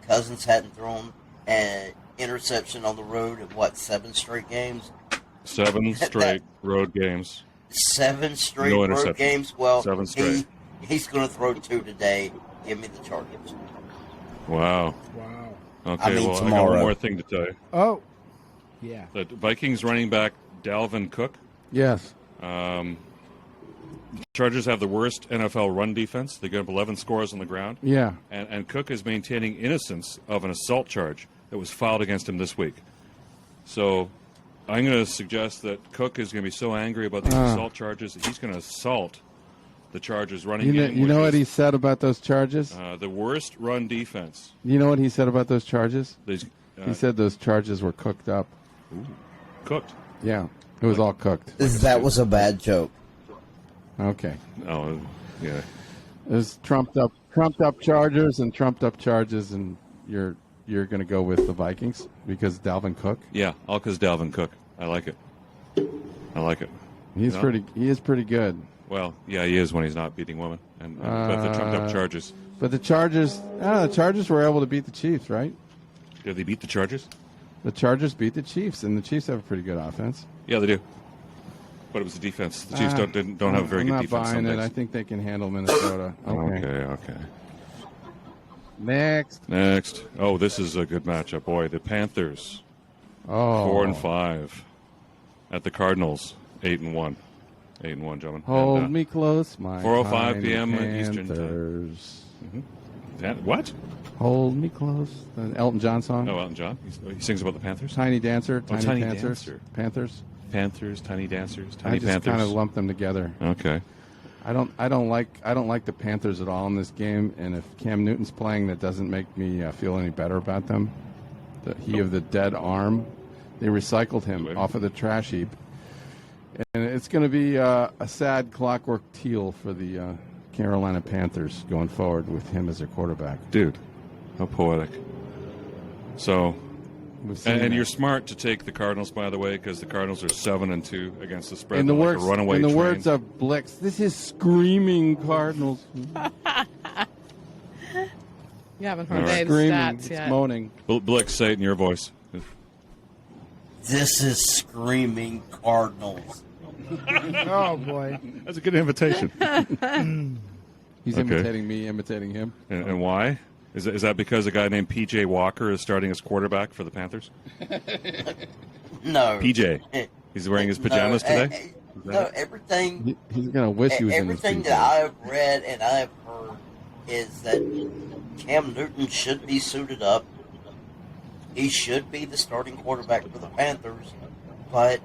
Cousins hadn't thrown an interception on the road in, 7 straight games? 7 straight road games. 7 straight No road games? Well, 7 straight. He's going to throw 2 today. Give me the Chargers. Wow. Okay, I got one more thing to tell you. Oh, yeah. The Vikings running back Dalvin Cook. Yes. Chargers have the worst NFL run defense. They give up 11 scores on the ground. Yeah. And Cook is maintaining innocence of an assault charge that was filed against him this week. So I'm going to suggest that Cook is going to be so angry about these assault charges that he's going to assault the Chargers running game. You know what he said about those charges? The worst run defense. You know what he said about those charges? He said those charges were cooked up. Ooh, cooked? Yeah. It was all cooked. That was a bad joke. Okay. Oh, yeah. It was trumped up charges, and you're going to go with the Vikings because Dalvin Cook? Yeah, all because Dalvin Cook. I like it. He is pretty good. Well, yeah, he is when he's not beating women. But the trumped up charges. But the Chargers were able to beat the Chiefs, right? Did they beat the Chargers? The Chargers beat the Chiefs, and the Chiefs have a pretty good offense. Yeah, they do. But it was the defense. The Chiefs don't have a very good defense. I'm not buying it. I think they can handle Minnesota. Okay. Next. Oh, this is a good matchup. Boy, the Panthers. 4-5. At the Cardinals, 8-1. 8-1, gentlemen. Hold me close, my 4:05 p.m. Panthers. Eastern time. Mm-hmm. What? Hold me close. Elton John song. Oh, Elton John. He sings about the Panthers. Tiny Dancer. Tiny Dancers. Dancer. Panthers. Tiny Dancers. I just kind of lump them together. Okay. I don't like the Panthers at all in this game, and if Cam Newton's playing, that doesn't make me feel any better about them. He of the dead arm, they recycled him off of the trash heap, and it's going to be a sad Clockwork Teal for the Carolina Panthers going forward with him as their quarterback. Dude, how poetic. So. And you're smart to take the Cardinals, by the way, because the Cardinals are 7-2 against the spread. In the runaway words of Blix, this is screaming Cardinals. You haven't heard Dave's stats yet. It's moaning. Blix, say it in your voice. This is screaming Cardinals. Oh boy, that's a good invitation. He's imitating me, imitating him. And why? Is that because a guy named P.J. Walker is starting as quarterback for the Panthers? No. P.J. He's wearing his pajamas today? No, everything... He's going to wish he was in his Everything that I have read and I have heard is that Cam Newton should be suited up. He should be the starting quarterback for the Panthers. But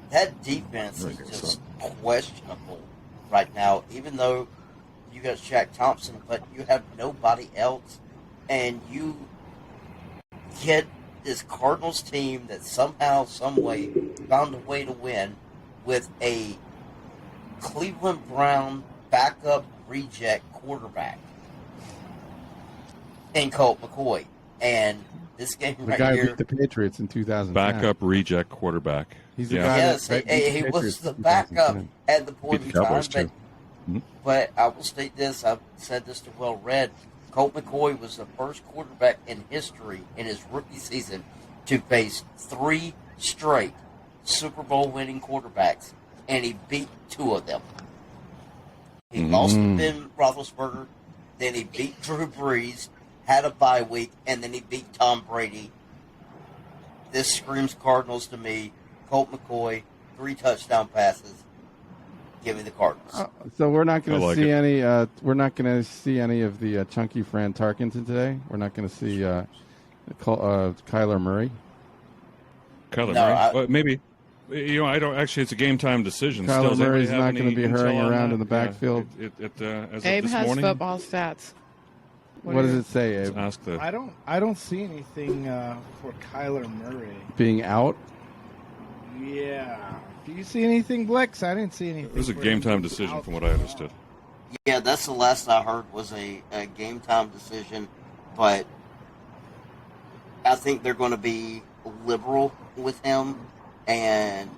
that defense is just questionable right now, even though you got Shaq Thompson, but you have nobody else, and you get this Cardinals team that somehow, some way, found a way to win with a Cleveland Brown backup reject quarterback in Colt McCoy. And this game the guy here, beat the Patriots in 2010. Backup reject quarterback. He's the guy he was the backup at the point in time. But I will state this, I've said this to Well Read, Colt McCoy was the first quarterback in history in his rookie season to face 3 straight Super Bowl winning quarterbacks, and he beat 2 of them. He lost to Ben Roethlisberger, then he beat Drew Brees, had a bye week, and then he beat Tom Brady. This screams Cardinals to me. Colt McCoy, 3 touchdown passes. Give me the Cardinals. So we're not going to see any. We're not going to see any of the chunky Fran Tarkenton today. We're not going to see Kyler Murray. Kyler Murray, well, maybe. I don't actually. It's a game time decision. Kyler Murray's not going to be hurrying around in the backfield. As Abe of this has morning? football stats. What does it say, Abe? Ask the I don't see anything for Kyler Murray being out. Yeah. Do you see anything, Blex? I didn't see anything. It was a game time decision, from what I understood. Yeah, that's the last I heard was a game time decision, but I think they're going to be liberal with him, and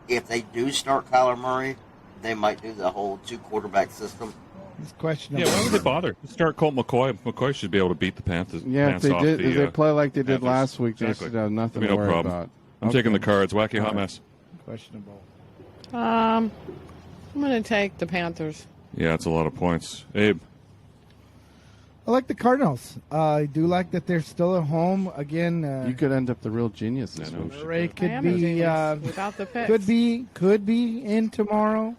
if they do start Kyler Murray, they might do the whole 2-quarterback system. It's questionable. Yeah, why would they bother? Start Colt McCoy. McCoy should be able to beat the Panthers. Yeah, if they off did, the, if they play like they did Panthers. last week, Exactly. they should have nothing to No worry problem. about. I'm taking the Cards. Wacky hot mess. Questionable. I'm going to take the Panthers. Yeah, it's a lot of points. Abe. I like the Cardinals. I do like that they're still at home again. You could end up the real genius this week. Murray I could am a be genius without the picks. could be in tomorrow.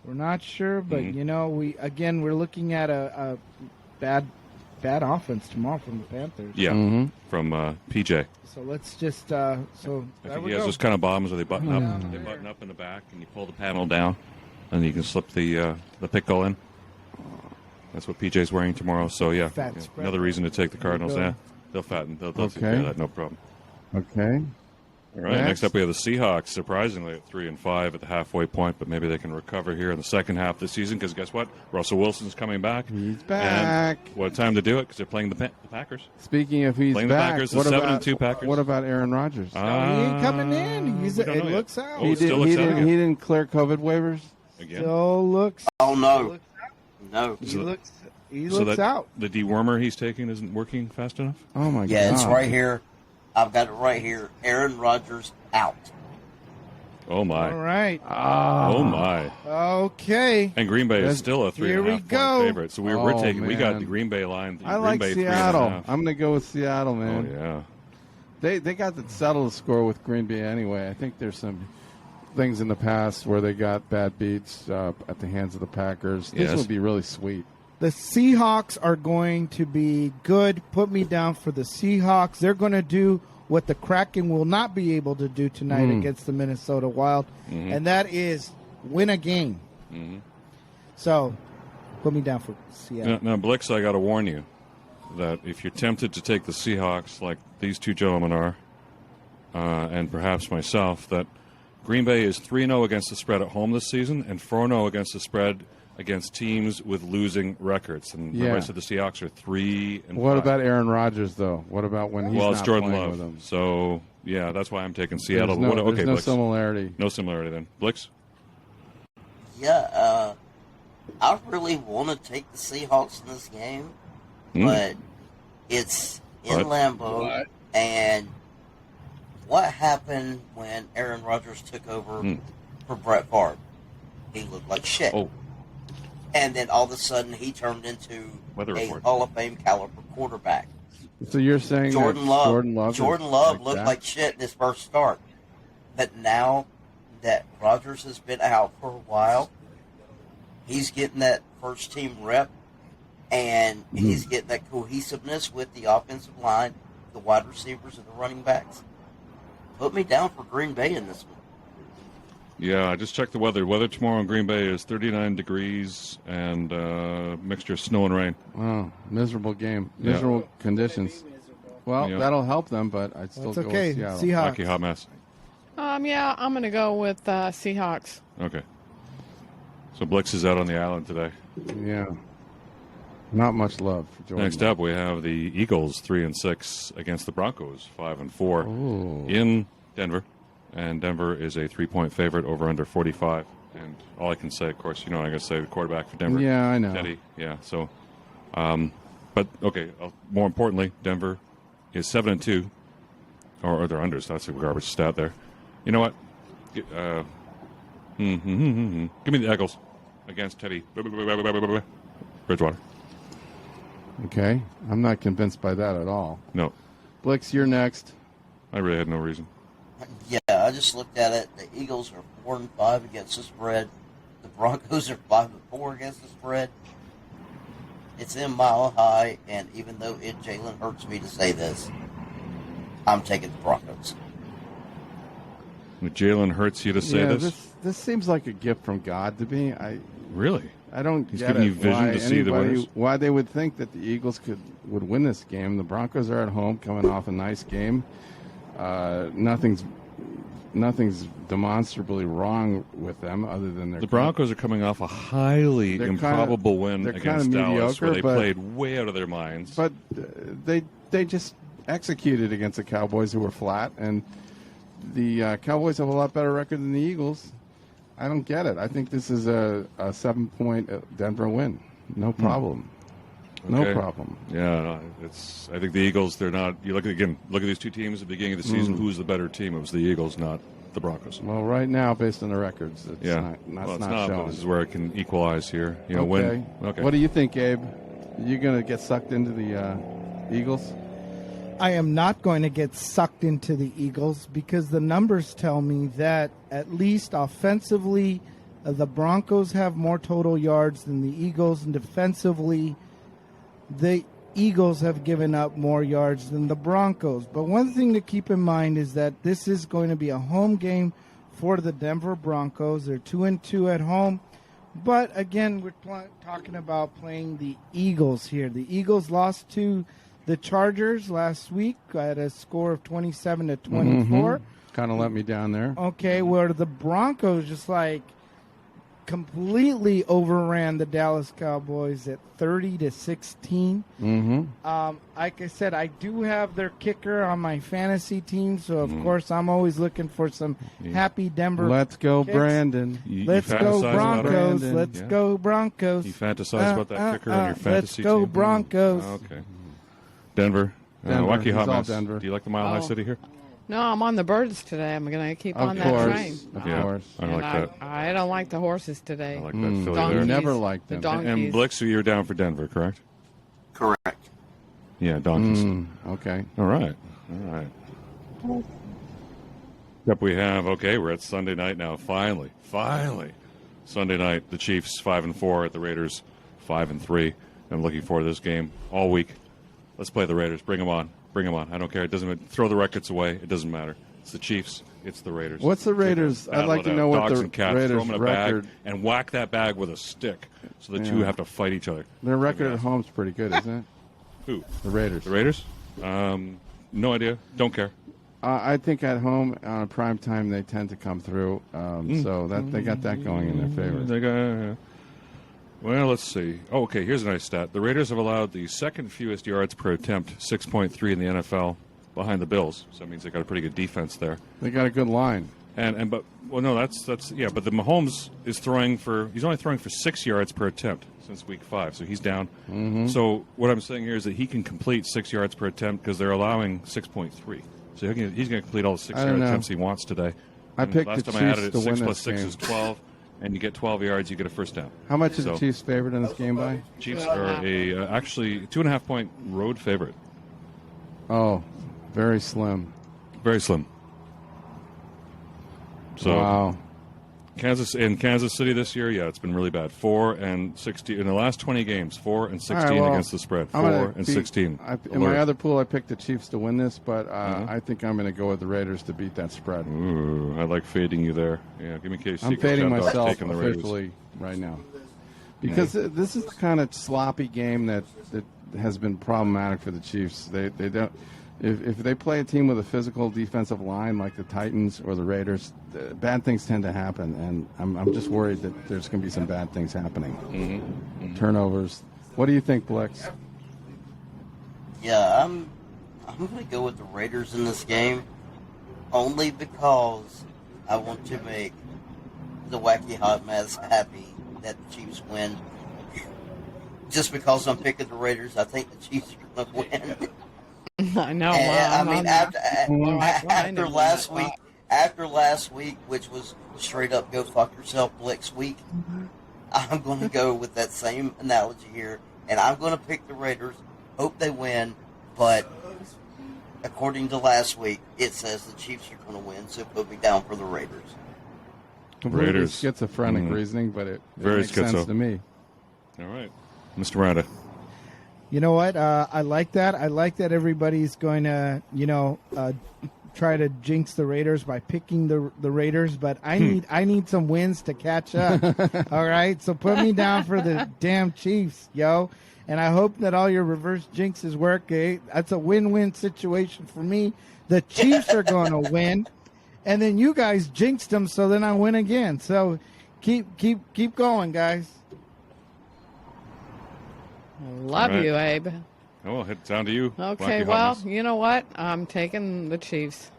We're not sure, but we're looking at a bad offense tomorrow from the Panthers. Yeah, from PJ. So let's just I think he has those kind of bombs where they button up. They button up in the back, and you pull the panel down, and you can slip the pickle in. That's what PJ's wearing tomorrow. So yeah, another reason to take the Cardinals. Yeah, they'll fatten. They'll take care of that, no problem. Okay. All right. Next up, we have the Seahawks. Surprisingly, at 3-5 at the halfway point, but maybe they can recover here in the second half of the season. Because guess what? Russell Wilson's coming back. He's back. And what time to do it? Because they're playing the Packers. Speaking of he's playing back, the Packers, the what 7-2 Packers. What about Aaron Rodgers? he ain't coming in. It looks out. Oh, he didn't clear COVID waivers. Again? Still looks. Oh no, no. He looks out. The dewormer he's taking isn't working fast enough. Oh my god! Yeah, it's right here. I've got it right here. Aaron Rodgers out. Oh my! All right. Oh my! Okay. And Green Bay is still a 3.5 point favorite. So we're taking. We got the Green Bay line. I like Bay Seattle. I'm going to go with Seattle, man. Oh yeah. They got to settle the score with Green Bay anyway. I think there's some things in the past where they got bad beats at the hands of the Packers. This would be really sweet. The Seahawks are going to be good. Put me down for the Seahawks. They're going to do what the Kraken will not be able to do tonight against the Minnesota Wild, and that is win a game. So put me down for Seattle. Now, Blix, I got to warn you that if you're tempted to take the Seahawks like these two gentlemen are, and perhaps myself, that Green Bay is 3-0 against the spread at home this season and 4-0 against the spread against teams with losing records. And the rest of the Seahawks are 3-5. What about Aaron Rodgers, though? What about when he's it's not Jordan playing Love. with him? So, yeah, that's why I'm taking Seattle. There's no Blix. similarity. No similarity then. Blix? Yeah, I really want to take the Seahawks in this game, but it's in Lambeau. And what happened when Aaron Rodgers took over for Brett Favre? He looked like shit. Oh. And then all of a sudden, he turned into a Hall of Fame caliber quarterback. So you're saying Jordan Love looked that? like shit in his first start. But now that Rodgers has been out for a while, he's getting that first team rep, and he's getting that cohesiveness with the offensive line, the wide receivers, and the running backs. Put me down for Green Bay in this one. Yeah, I just checked the weather. Weather tomorrow in Green Bay is 39 degrees and mixture of snow and rain. Wow, miserable game. Miserable conditions. Well, that'll help them, but I'd still go with Seattle. Seahawks. Wacky hot mess. Yeah, I'm going to go with Seahawks. Okay. So Blix is out on the island today. Yeah. Not much love for Jordan. Next up, we have the Eagles 3-6 against the Broncos 5-4 in Denver. And Denver is a 3-point favorite over under 45. And all I can say, of course, I'm going to say the quarterback for Denver. Yeah, I know. Teddy. Yeah, so But okay, more importantly, Denver is 7-2, or they're unders. That's a garbage stat there. You know what? Give me the Eagles against Teddy Bridgewater. Okay, I'm not convinced by that at all. No, Blix, you're next. I really had no reason. Yeah, I just looked at it. The Eagles are 4-5 against the spread. The Broncos are 5-4 against the spread. It's in Mile High, and even though Jalen hurts me to say this, I'm taking the Broncos. Jalen hurts you to say this? This seems like a gift from God to me. Really? I don't He's get giving it. you vision to see the winners? Why they would think that the Eagles would win this game. The Broncos are at home, coming off a nice game. Nothing's demonstrably wrong with them other than the Broncos are coming off a highly improbable win against Dallas, where they played way out of their minds. But they just executed against the Cowboys, who were flat, and the Cowboys have a lot better record than the Eagles. I don't get it. I think this is a 7-point Denver win. No problem. No problem. Yeah, I think the Eagles. They're not. You look at these two teams at the beginning of the season. Who's the better team? It was the Eagles, not the Broncos. Well, right now, based on the records, it's not not showing. but this is where it can equalize here. Okay. Okay. What do you think, Abe? Are you going to get sucked into the Eagles? I am not going to get sucked into the Eagles because the numbers tell me that at least offensively, the Broncos have more total yards than the Eagles, and defensively, the Eagles have given up more yards than the Broncos. But one thing to keep in mind is that this is going to be a home game for the Denver Broncos. They're 2-2 at home. But again, we're talking about playing the Eagles here. The Eagles lost to the Chargers last week at a score of 27-24. Kind of let me down there. Okay, where the Broncos just completely overran the Dallas Cowboys at 30-16. Like I said, I do have their kicker on my fantasy team, so of course I'm always looking for some happy Denver. Let's go, kicks. Brandon. Let's go Broncos. Let's go Broncos. You fantasize about that kicker on your fantasy team? Let's go team? Broncos. Okay. Denver. Wacky Hot Mess. Denver. Do you like the Mile High City here? No, I'm on the birds today. I'm going to keep on that train. Of course. I don't like that. I don't like the horses today. I like that Philly donkeys, there. Never liked them. The donkeys. And Blix, you're down for Denver, correct? Correct. Yeah, donkeys. Okay. All right. Yep, we have. Okay, we're at Sunday night now. Finally. Sunday night, the Chiefs 5-4 at the Raiders 5-3. I'm looking forward to this game all week. Let's play the Raiders. Bring them on. I don't care. It doesn't matter. Throw the records away. It doesn't matter. It's the Chiefs. It's the Raiders. What's the Raiders? I'd like to know what the Raiders throw them in a record. bag and whack that bag with a stick, so the two have to fight each other. Their record at home's pretty good, isn't it? Who? The Raiders. The Raiders? No idea. Don't care. I think at home on a prime time they tend to come through, so that they got that going in their favor. Well, let's see. Oh, okay, here's a nice stat. The Raiders have allowed the second fewest yards per attempt, 6.3 in the NFL, behind the Bills. So that means they got a pretty good defense there. They got a good line. But the Mahomes is he's only throwing for 6 yards per attempt since week 5, so he's down. So what I'm saying here is that he can complete 6 yards per attempt because they're allowing 6.3. So he's going to complete all the 6-yard attempts he wants today. I picked last the time I Chiefs added it, to 6 win plus this 6 game. is 12. And you get 12 yards, you get a first down. How much is the Chiefs favored in this game by? Chiefs are actually 2.5-point road favorite. Oh, very slim. Very slim. So, wow. Kansas City this year, it's been really bad. 4-16 in the last 20 games. 4-16 against the spread. 4-16. In my other pool, I picked the Chiefs to win this, but I think I'm going to go with the Raiders to beat that spread. Ooh, I like fading you there. Yeah, give me case. I'm fading myself officially right now because this is the kind of sloppy game that has been problematic for the Chiefs. They don't. If they play a team with a physical defensive line like the Titans or the Raiders, bad things tend to happen, and I'm just worried that there's going to be some bad things happening. Turnovers. What do you think, Blix? Yeah, I'm going to go with the Raiders in this game, only because I want to make the Wacky Hot Mess happy that the Chiefs win. just because I'm picking the Raiders, I think the Chiefs are going to win. I know. After last week, which was straight up go fuck yourself Blix week, I'm going to go with that same analogy here, and I'm going to pick the Raiders. Hope they win, but according to last week, it says the Chiefs are going to win, so put me down for the Raiders. Completely Raiders. schizophrenic reasoning, but it Very makes sense to me. All right. Mr. Miranda. You know what? I like that. I like that everybody's going to, try to jinx the Raiders by picking the Raiders, but I need some wins to catch up. All right? So put me down for the damn Chiefs, yo. And I hope that all your reverse jinxes work. Eh? That's a win-win situation for me. The Chiefs are going to win, and then you guys jinxed them, so then I win again. So keep going, guys. Love you, Abe. Oh, well, it's down to you. Okay, Blackie well, Hotness. you know what? I'm taking the Chiefs.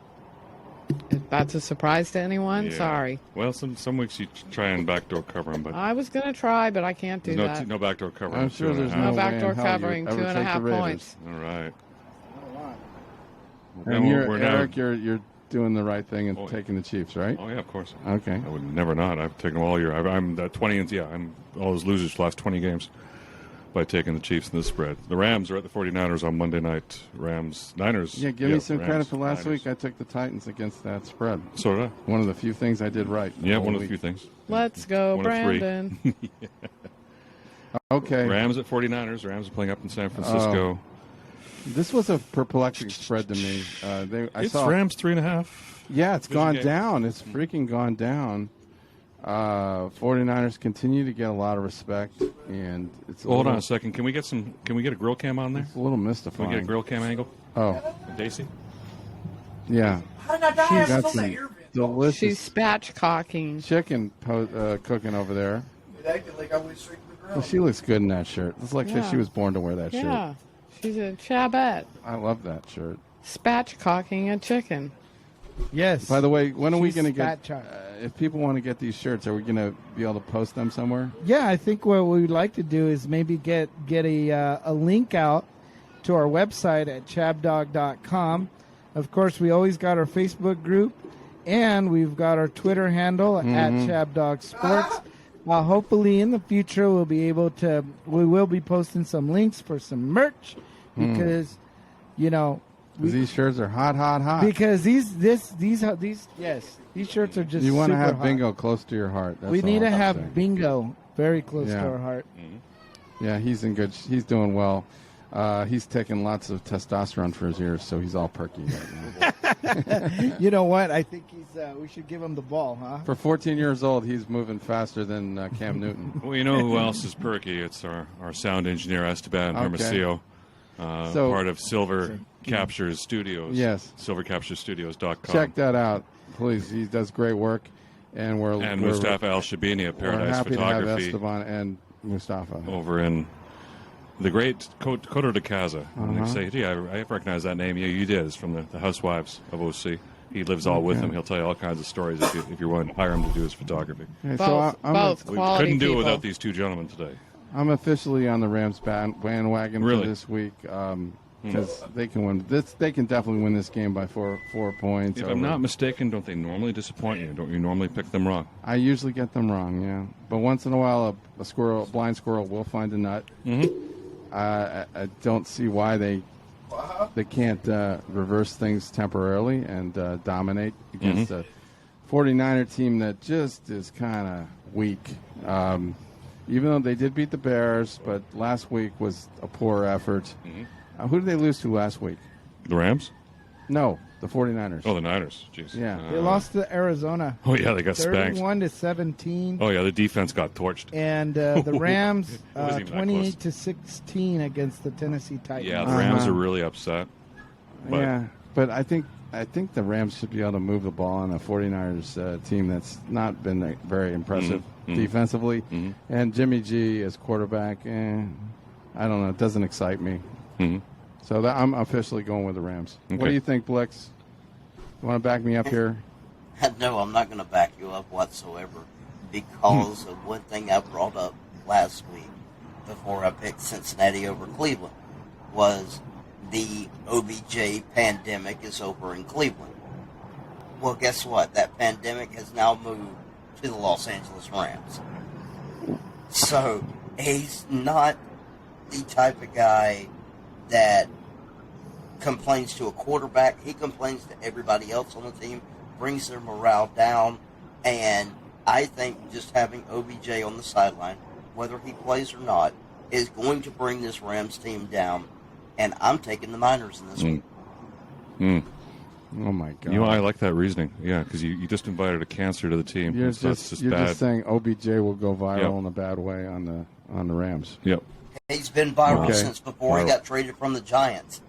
If that's a surprise to anyone, Yeah. sorry. Well, some weeks you try and backdoor cover them, but I was going to try, but I can't do there's that. no backdoor cover. I'm sure there's No no way backdoor in hell covering, you'd ever take the 2.5 Raiders. points. All right. And we're now- Eric, you're doing the right thing and Oh, yeah. taking the Chiefs, right? Oh yeah, of course. Okay. I would never not. I've taken them all year. I'm 20 and I'm all those losers for the last 20 games by taking the Chiefs in the spread. The Rams are at the 49ers on Monday night. Niners. Yeah, give me some Rams, credit for last Niners. week. I took the Titans against that spread. So did I. One of the few things I did right. Yeah, all one of the week. few things. Let's go, One of three. Brandon. Okay. Rams at 49ers. Rams are playing up in San Francisco. This was a perplexing spread to me. I It's saw Rams 3.5. Yeah, it's Division gone game. down. It's freaking gone down. 49ers continue to get a lot of respect, and it's Hold on a second. Can we get a grill cam on there? It's a little Can we mystifying. get a grill cam angle? Oh, Daisy? yeah. How did I die? She's got some delicious She's spatchcocking. chicken cooking over there. It acted like I went straight to the grill. Well, she looks good in that shirt. It's like Yeah. she was born to wear that shirt. Yeah, she's a chabette. I love that shirt. Spatchcocking a chicken. Yes. By the way, when are we She's going to get? fat child. If people want to get these shirts, are we going to be able to post them somewhere? Yeah, I think what we would like to do is maybe get a link out to our website at chabdog.com. Of course, we always got our Facebook group, and we've got our Twitter handle at Chabdog Sports. Hopefully, in the future, we will be posting some links for some merch because, These shirts are hot. because these shirts are just You want to super have hot. bingo close to your heart. That's We all need to I'm have saying. bingo very close Yeah. to our heart. Yeah, he's in good. He's doing well. He's taking lots of testosterone for his ears, so he's all perky right now. You know what? I think we should give him the ball, huh? For 14 years old, he's moving faster than Cam Newton. Well, you know who else is perky? It's our sound engineer, Esteban Hermosillo, part of Silver Captures Studios. Yes. SilverCaptureStudios.com. Check that out, please. He does great work, and we're Mustafa Al-Shabini at we're Paradise happy to have Photography Esteban and Mustafa. over in the great Coto de Casa. And they say, gee, I recognize that name. Yeah, you did. It's from the Housewives of OC. He lives all with Okay. him. He'll tell you all kinds of stories if you're willing to hire him to do his photography. Okay, Both, both We quality couldn't do people. it without these two gentlemen today. I'm officially on the Rams bandwagon Really? for this week because they can win. They can definitely win this game by four points. If I'm over- not mistaken, don't they normally disappoint you? Don't you normally pick them wrong? I usually get them wrong, yeah. But once in a while, a blind squirrel will find a nut. Mm-hmm. I don't see why they can't reverse things temporarily and dominate against a 49er team that just is kind of weak. Even though they did beat the Bears, but last week was a poor effort. Who did they lose to last week? The Rams? No, the 49ers. Oh, the Niners. Jeez. Yeah. They lost to Arizona. Oh, yeah, they got spanked. 31-17. Oh, yeah, the defense got torched. And the Rams, It wasn't even that close. 28-16 against the Tennessee Titans. Yeah, the Rams are really upset. But Yeah, but I think the Rams should be able to move the ball on a 49ers team that's not been very impressive defensively. And Jimmy G as quarterback, I don't know. It doesn't excite me. So I'm officially going with the Rams. What Okay. do you think, Blix? You want to back me up here? No, I'm not going to back you up whatsoever because of one thing I brought up last week. The before I picked Cincinnati over Cleveland was the OBJ pandemic is over in Cleveland. Well, guess what? That pandemic has now moved to the Los Angeles Rams. So he's not the type of guy that complains to a quarterback. He complains to everybody else on the team, brings their morale down, and I think just having OBJ on the sideline, whether he plays or not, is going to bring this Rams team down, and I'm taking the Niners in this one. Oh my God! You know, I like that reasoning. Yeah, because you just invited a cancer to the team. You're so just saying OBJ will go viral in a bad way on the Rams. Yep. He's been viral since before he got traded from the Giants,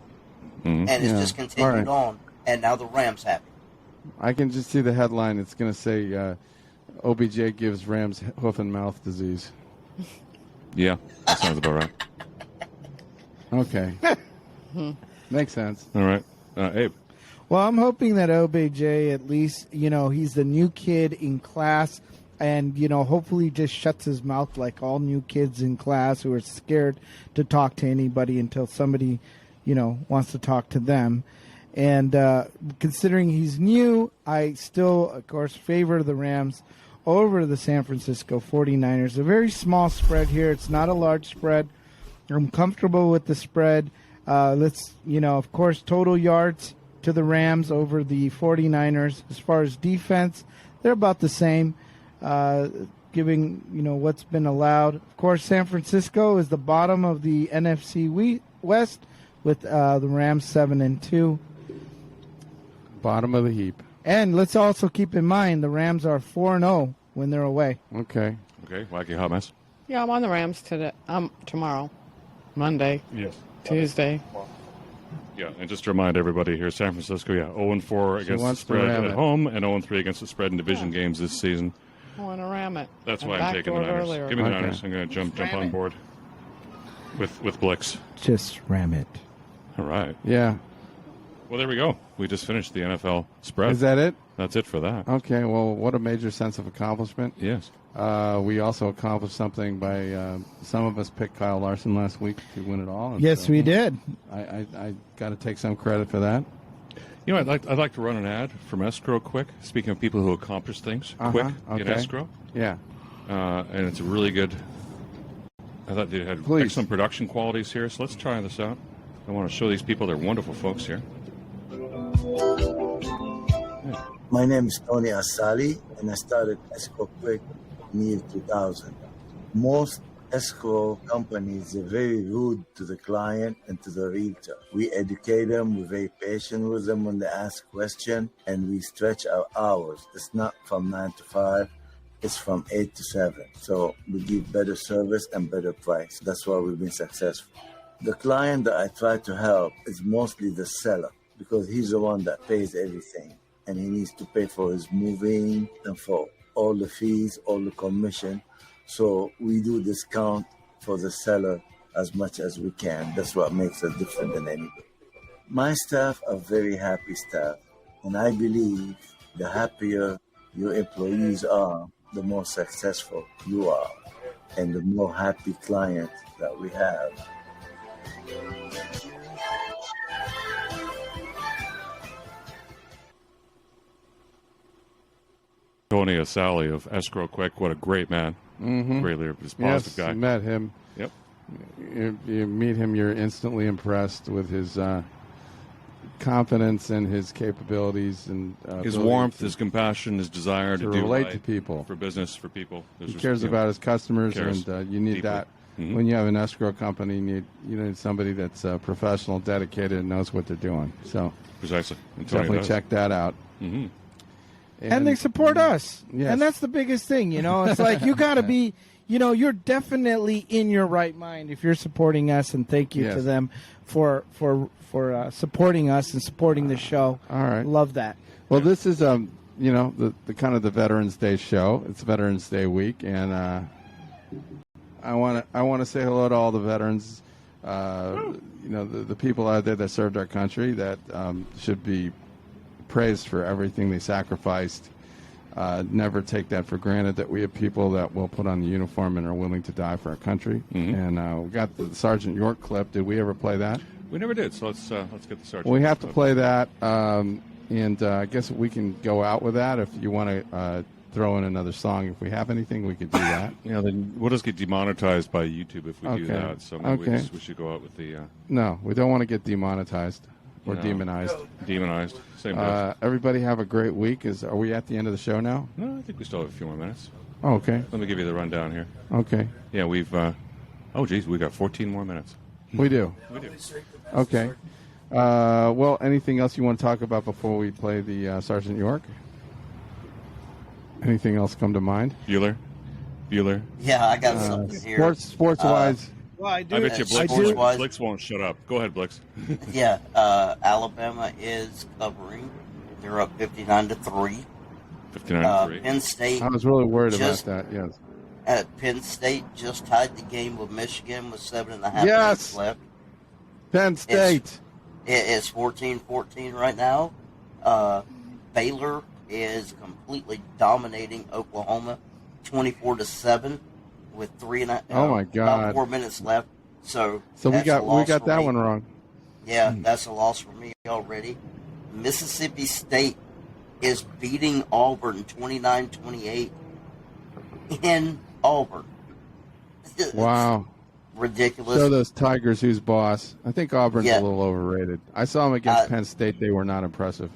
and it's just continued on. And now the Rams have him. I can just see the headline. It's going to say OBJ gives Rams hoof and mouth disease. Yeah, that sounds about right. Okay, makes sense. All right, Abe. Well, I'm hoping that OBJ, at least, he's the new kid in class, and, hopefully just shuts his mouth like all new kids in class who are scared to talk to anybody until somebody, wants to talk to them. And considering he's new, I still, of course, favor the Rams over the San Francisco 49ers. A very small spread here. It's not a large spread. I'm comfortable with the spread. Of course, total yards to the Rams over the 49ers. As far as defense, they're about the same, giving, what's been allowed. Of course, San Francisco is the bottom of the NFC West with the Rams 7-2. Bottom of the heap. And let's also keep in mind the Rams are 4-0 when they're away. Okay. Okay, wacky hot mess. Yeah, I'm on the Rams today. Tomorrow, Monday, Yes. Tuesday. Yeah, and just to remind everybody here, San Francisco, 0-4 against the spread at home and 0-3 against the spread in division games this season. I want to ram it. That's why I'm taking the Niners. Earlier. Give me the Niners. I'm going to jump on board with Blix. Just ram it. All right. Yeah. Well, there we go. We just finished the NFL spread. Is that it? That's it for that. Okay, well, what a major sense of accomplishment. Yes. We also accomplished something by some of us picked Kyle Larson last week to win it all. Yes, we did. I got to take some credit for that. You know, I'd like to run an ad from escrow quick. Speaking of people who accomplish things quick in escrow. Yeah. And it's really good. I thought they had excellent production qualities here, so let's try this out. I want to show these people they're wonderful folks here. My name is Tony Asali, and I started Escrow Quick in the year 2000. Most escrow companies are very rude to the client and to the realtor. We educate them, we're very patient with them when they ask questions, and we stretch our hours. It's not from 9 to 5, it's from 8 to 7. So we give better service and better price. That's why we've been successful. The client that I try to help is mostly the seller because he's the one that pays everything. And he needs to pay for his moving and for all the fees, all the commission. So we do discount for the seller as much as we can. That's what makes us different than anybody. My staff are very happy staff. And I believe the happier your employees are, the more successful you are. And the more happy clients that we have. Tony Asali of Escrow Quick, what a great man. Mm-hmm. Great leader, just positive guy. I met him. Yep. You meet him, you're instantly impressed with his confidence and his capabilities and his warmth, his compassion, his desire to do relate right to people, for business, for people. He cares about his customers, and you need deeply. that. Mm-hmm. When you have an escrow company, you need somebody that's professional, dedicated, and knows what they're doing. So precisely, definitely check that out. Mm-hmm. And they support us. Yes. And that's the biggest thing, It's like you got to be, you're definitely in your right mind if you're supporting us, and thank you to them for supporting us and supporting the show. All right. Love that. Well, this is the kind of the Veterans Day show. It's Veterans Day week, and I want to say hello to all the veterans. The people out there that served our country that should be praised for everything they sacrificed never take that for granted that we have people that will put on the uniform and are willing to die for our country. And we got the Sergeant York clip. Did we ever play that? We never did, so let's get the Sergeant. We have to play that, and I guess we can go out with that if you want to throw in another song. If we have anything, we could do that. Then we'll just get demonetized by YouTube if we do that. So maybe we should go out with the. No, we don't want to get demonetized or demonized. Demonized. Same. Everybody have a great week. Are we at the end of the show now? No, I think we still have a few more minutes. Oh, okay. Let me give you the rundown here. Okay. Yeah, we've. We got 14 more minutes. We do. We do. Okay. Well, anything else you want to talk about before we play the Sergeant York? Anything else come to mind? Bueller? Yeah, I got something here. Sports-wise. Well, I do. I bet you Blix won't shut up. Go ahead, Blix. Yeah, Alabama is covering. They're up 59-3. 59-3. Penn State. I was really worried about that. Yes. Penn State just tied the game with Michigan with 7.5 Yes. minutes left. Penn State. It's 14-14 right now. Baylor is completely dominating Oklahoma, 24-7, with 4 minutes left. So we got that one wrong. Yeah, that's a loss for me already. Mississippi State is beating Auburn 29-28 in Auburn. Wow. Ridiculous. Show those Tigers who's boss. I think Auburn's a little overrated. I saw them against Penn State. They were not impressive.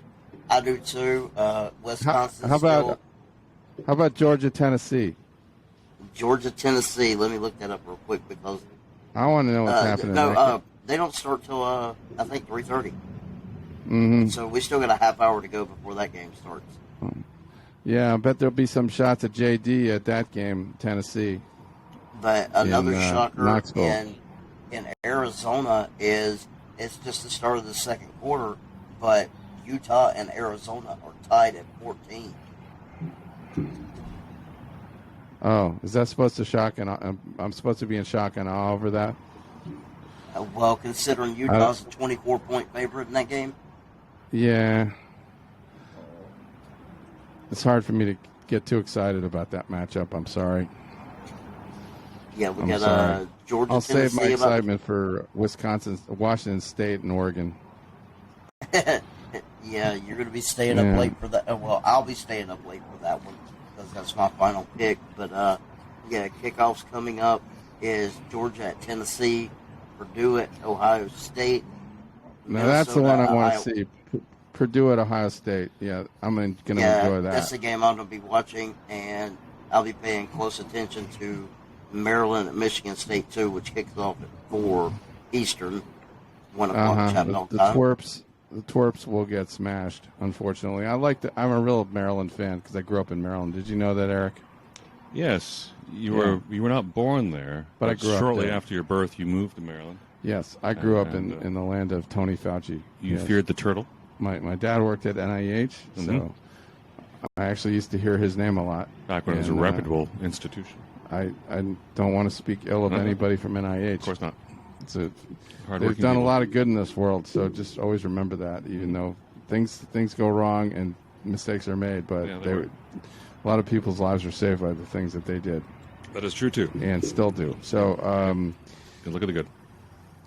I do too. Wisconsin. How about Georgia, Tennessee? Georgia, Tennessee. Let me look that up real quick because I want to know what's happening. No, they don't start till I think 3:30. Mm-hmm. So we still got a half hour to go before that game starts. Yeah, I bet there'll be some shots at JD at that game, Tennessee. But another shocker Knoxville. in Arizona is it's just the start of the second quarter, but Utah and Arizona are tied at 14. Oh, is that supposed to shock? And I'm supposed to be in shock and awe over that? Well, considering Utah's a 24-point favorite in that game. Yeah. It's hard for me to get too excited about that matchup. I'm sorry. Yeah, we got Georgia. I'll Tennessee save my excitement for Washington State, and Oregon. Yeah, you're going to be staying up late for that. Well, I'll be staying up late for that one because that's my final pick. But kickoffs coming up is Georgia at Tennessee, Purdue at Ohio State. Now that's the one I want to see. Purdue at Ohio State. Yeah, I'm going to enjoy that. That's the game I'm going to be watching, and I'll be paying close attention to Maryland at Michigan State too, which kicks off at 4 Eastern, 1 o'clock ChabDog time. The Twerps will get smashed, unfortunately. I'm a real Maryland fan because I grew up in Maryland. Did you know that, Eric? Yes, you were not born there, but I grew up shortly there. after your birth. You moved to Maryland. Yes, I grew up in the land of Tony Fauci. You feared the turtle. My dad worked at NIH, so I actually used to hear his name a lot. Back when it was a reputable institution. I don't want to speak ill of anybody from NIH. Of course not. They've done a lot of good in this world, so just always remember that. Even though things go wrong and mistakes are made, but a lot of people's lives are saved by the things that they did. That is true too, and still do. So look at the good.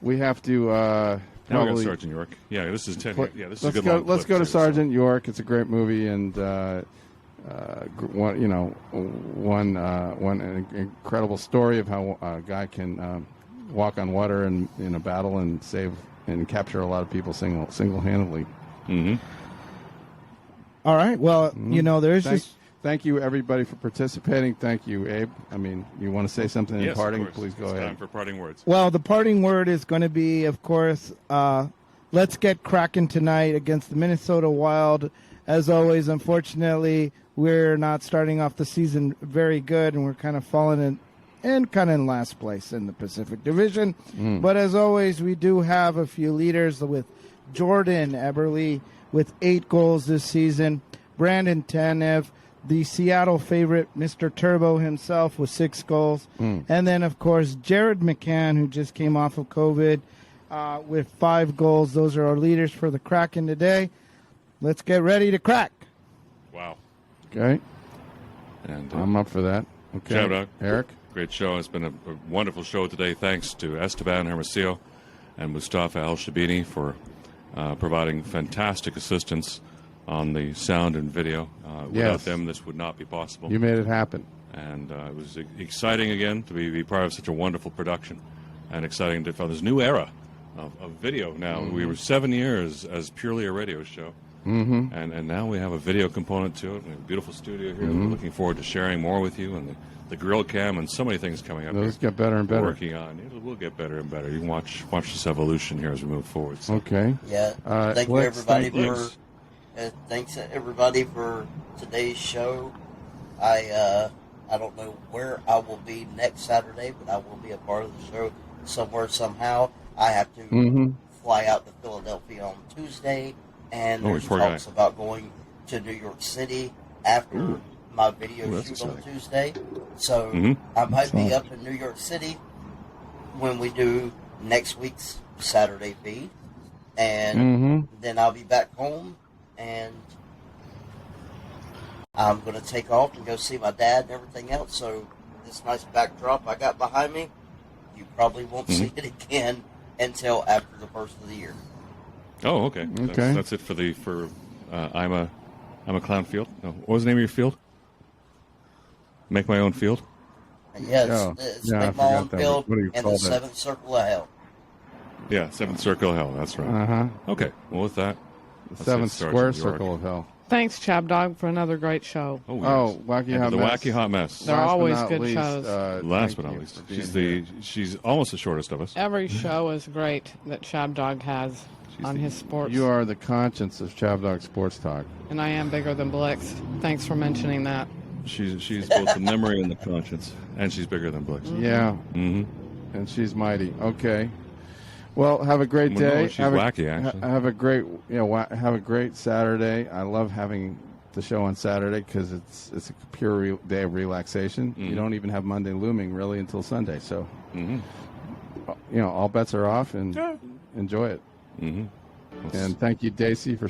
We have to. Now we got Sergeant York. Yeah, this is 10. Yeah, this is a good. Let's go to Sergeant York. It's a great movie, and one incredible story of how a guy can walk on water in a battle and save and capture a lot of people single-handedly. Mm-hmm. All right. Well, Thank you, everybody, for participating. Thank you, Abe. I mean, you want to say something in parting? Please go ahead. Time for parting words. Well, the parting word is going to be, of course, let's get cracking tonight against the Minnesota Wild. As always, unfortunately, we're not starting off the season very good, and we're kind of falling in last place in the Pacific Division. But as always, we do have a few leaders with Jordan Eberle with 8 goals this season, Brandon Tanev, the Seattle favorite, Mr. Turbo himself, with 6 goals. And then, of course, Jared McCann, who just came off of COVID, with 5 goals. Those are our leaders for the Kraken today. Let's get ready to crack. Wow. Okay. And I'm up for that. Okay. ChabDog. Eric? Great show. It's been a wonderful show today. Thanks to Esteban Hermosillo and Mustafa El-Shabini for providing fantastic assistance on the sound and video. Without them, this would not be possible. You made it happen. And it was exciting again to be part of such a wonderful production, and exciting to find this new era of video now. We were 7 years as purely a radio show, and now we have a video component to it. We have a beautiful studio here. We're looking forward to sharing more with you, and the grill cam and so many things coming up. Those get better and better. Working on it will get better and better. You can watch this evolution here as we move forward. So. Okay. Yeah. Thank you everybody for thanks everybody for today's show. I don't know where I will be next Saturday, but I will be a part of the show somewhere somehow. I have to fly out to Philadelphia on Tuesday, and there's talks about going to New York City after my video shoot on Tuesday. So I might be up in New York City when we do next week's Saturday feed, and then I'll be back home, and I'm going to take off and go see my dad and everything else. So this nice backdrop I got behind me, you probably won't see it again until after the first of the year. Oh, okay. That's it for I'm a Clown Field. No, what was the name of your field? Make My Own Field? Yeah, it's Make My Own Field and the Seventh Circle of Hell. Yeah, Seventh Circle of Hell. That's right. Okay. Well, with that, the Seventh Square Circle of Hell. Thanks, ChabDog, for another great show. Wacky Hot the Mess. Wacky Hot Mess. They're always good shows. Last but not least, she's almost the shortest of us. Every show is great that ChabDog has on his sports. You are the conscience of ChabDog Sports Talk. And I am bigger than Blix. Thanks for mentioning that. She's both the memory and the conscience, and she's bigger than Blix. Yeah. And she's mighty. Okay. Well, have a great day. She's wacky, actually. Have a great, have a great Saturday. I love having the show on Saturday because it's a pure day of relaxation. You don't even have Monday looming really until Sunday. So, all bets are off, and enjoy it. And thank you, Daisy, for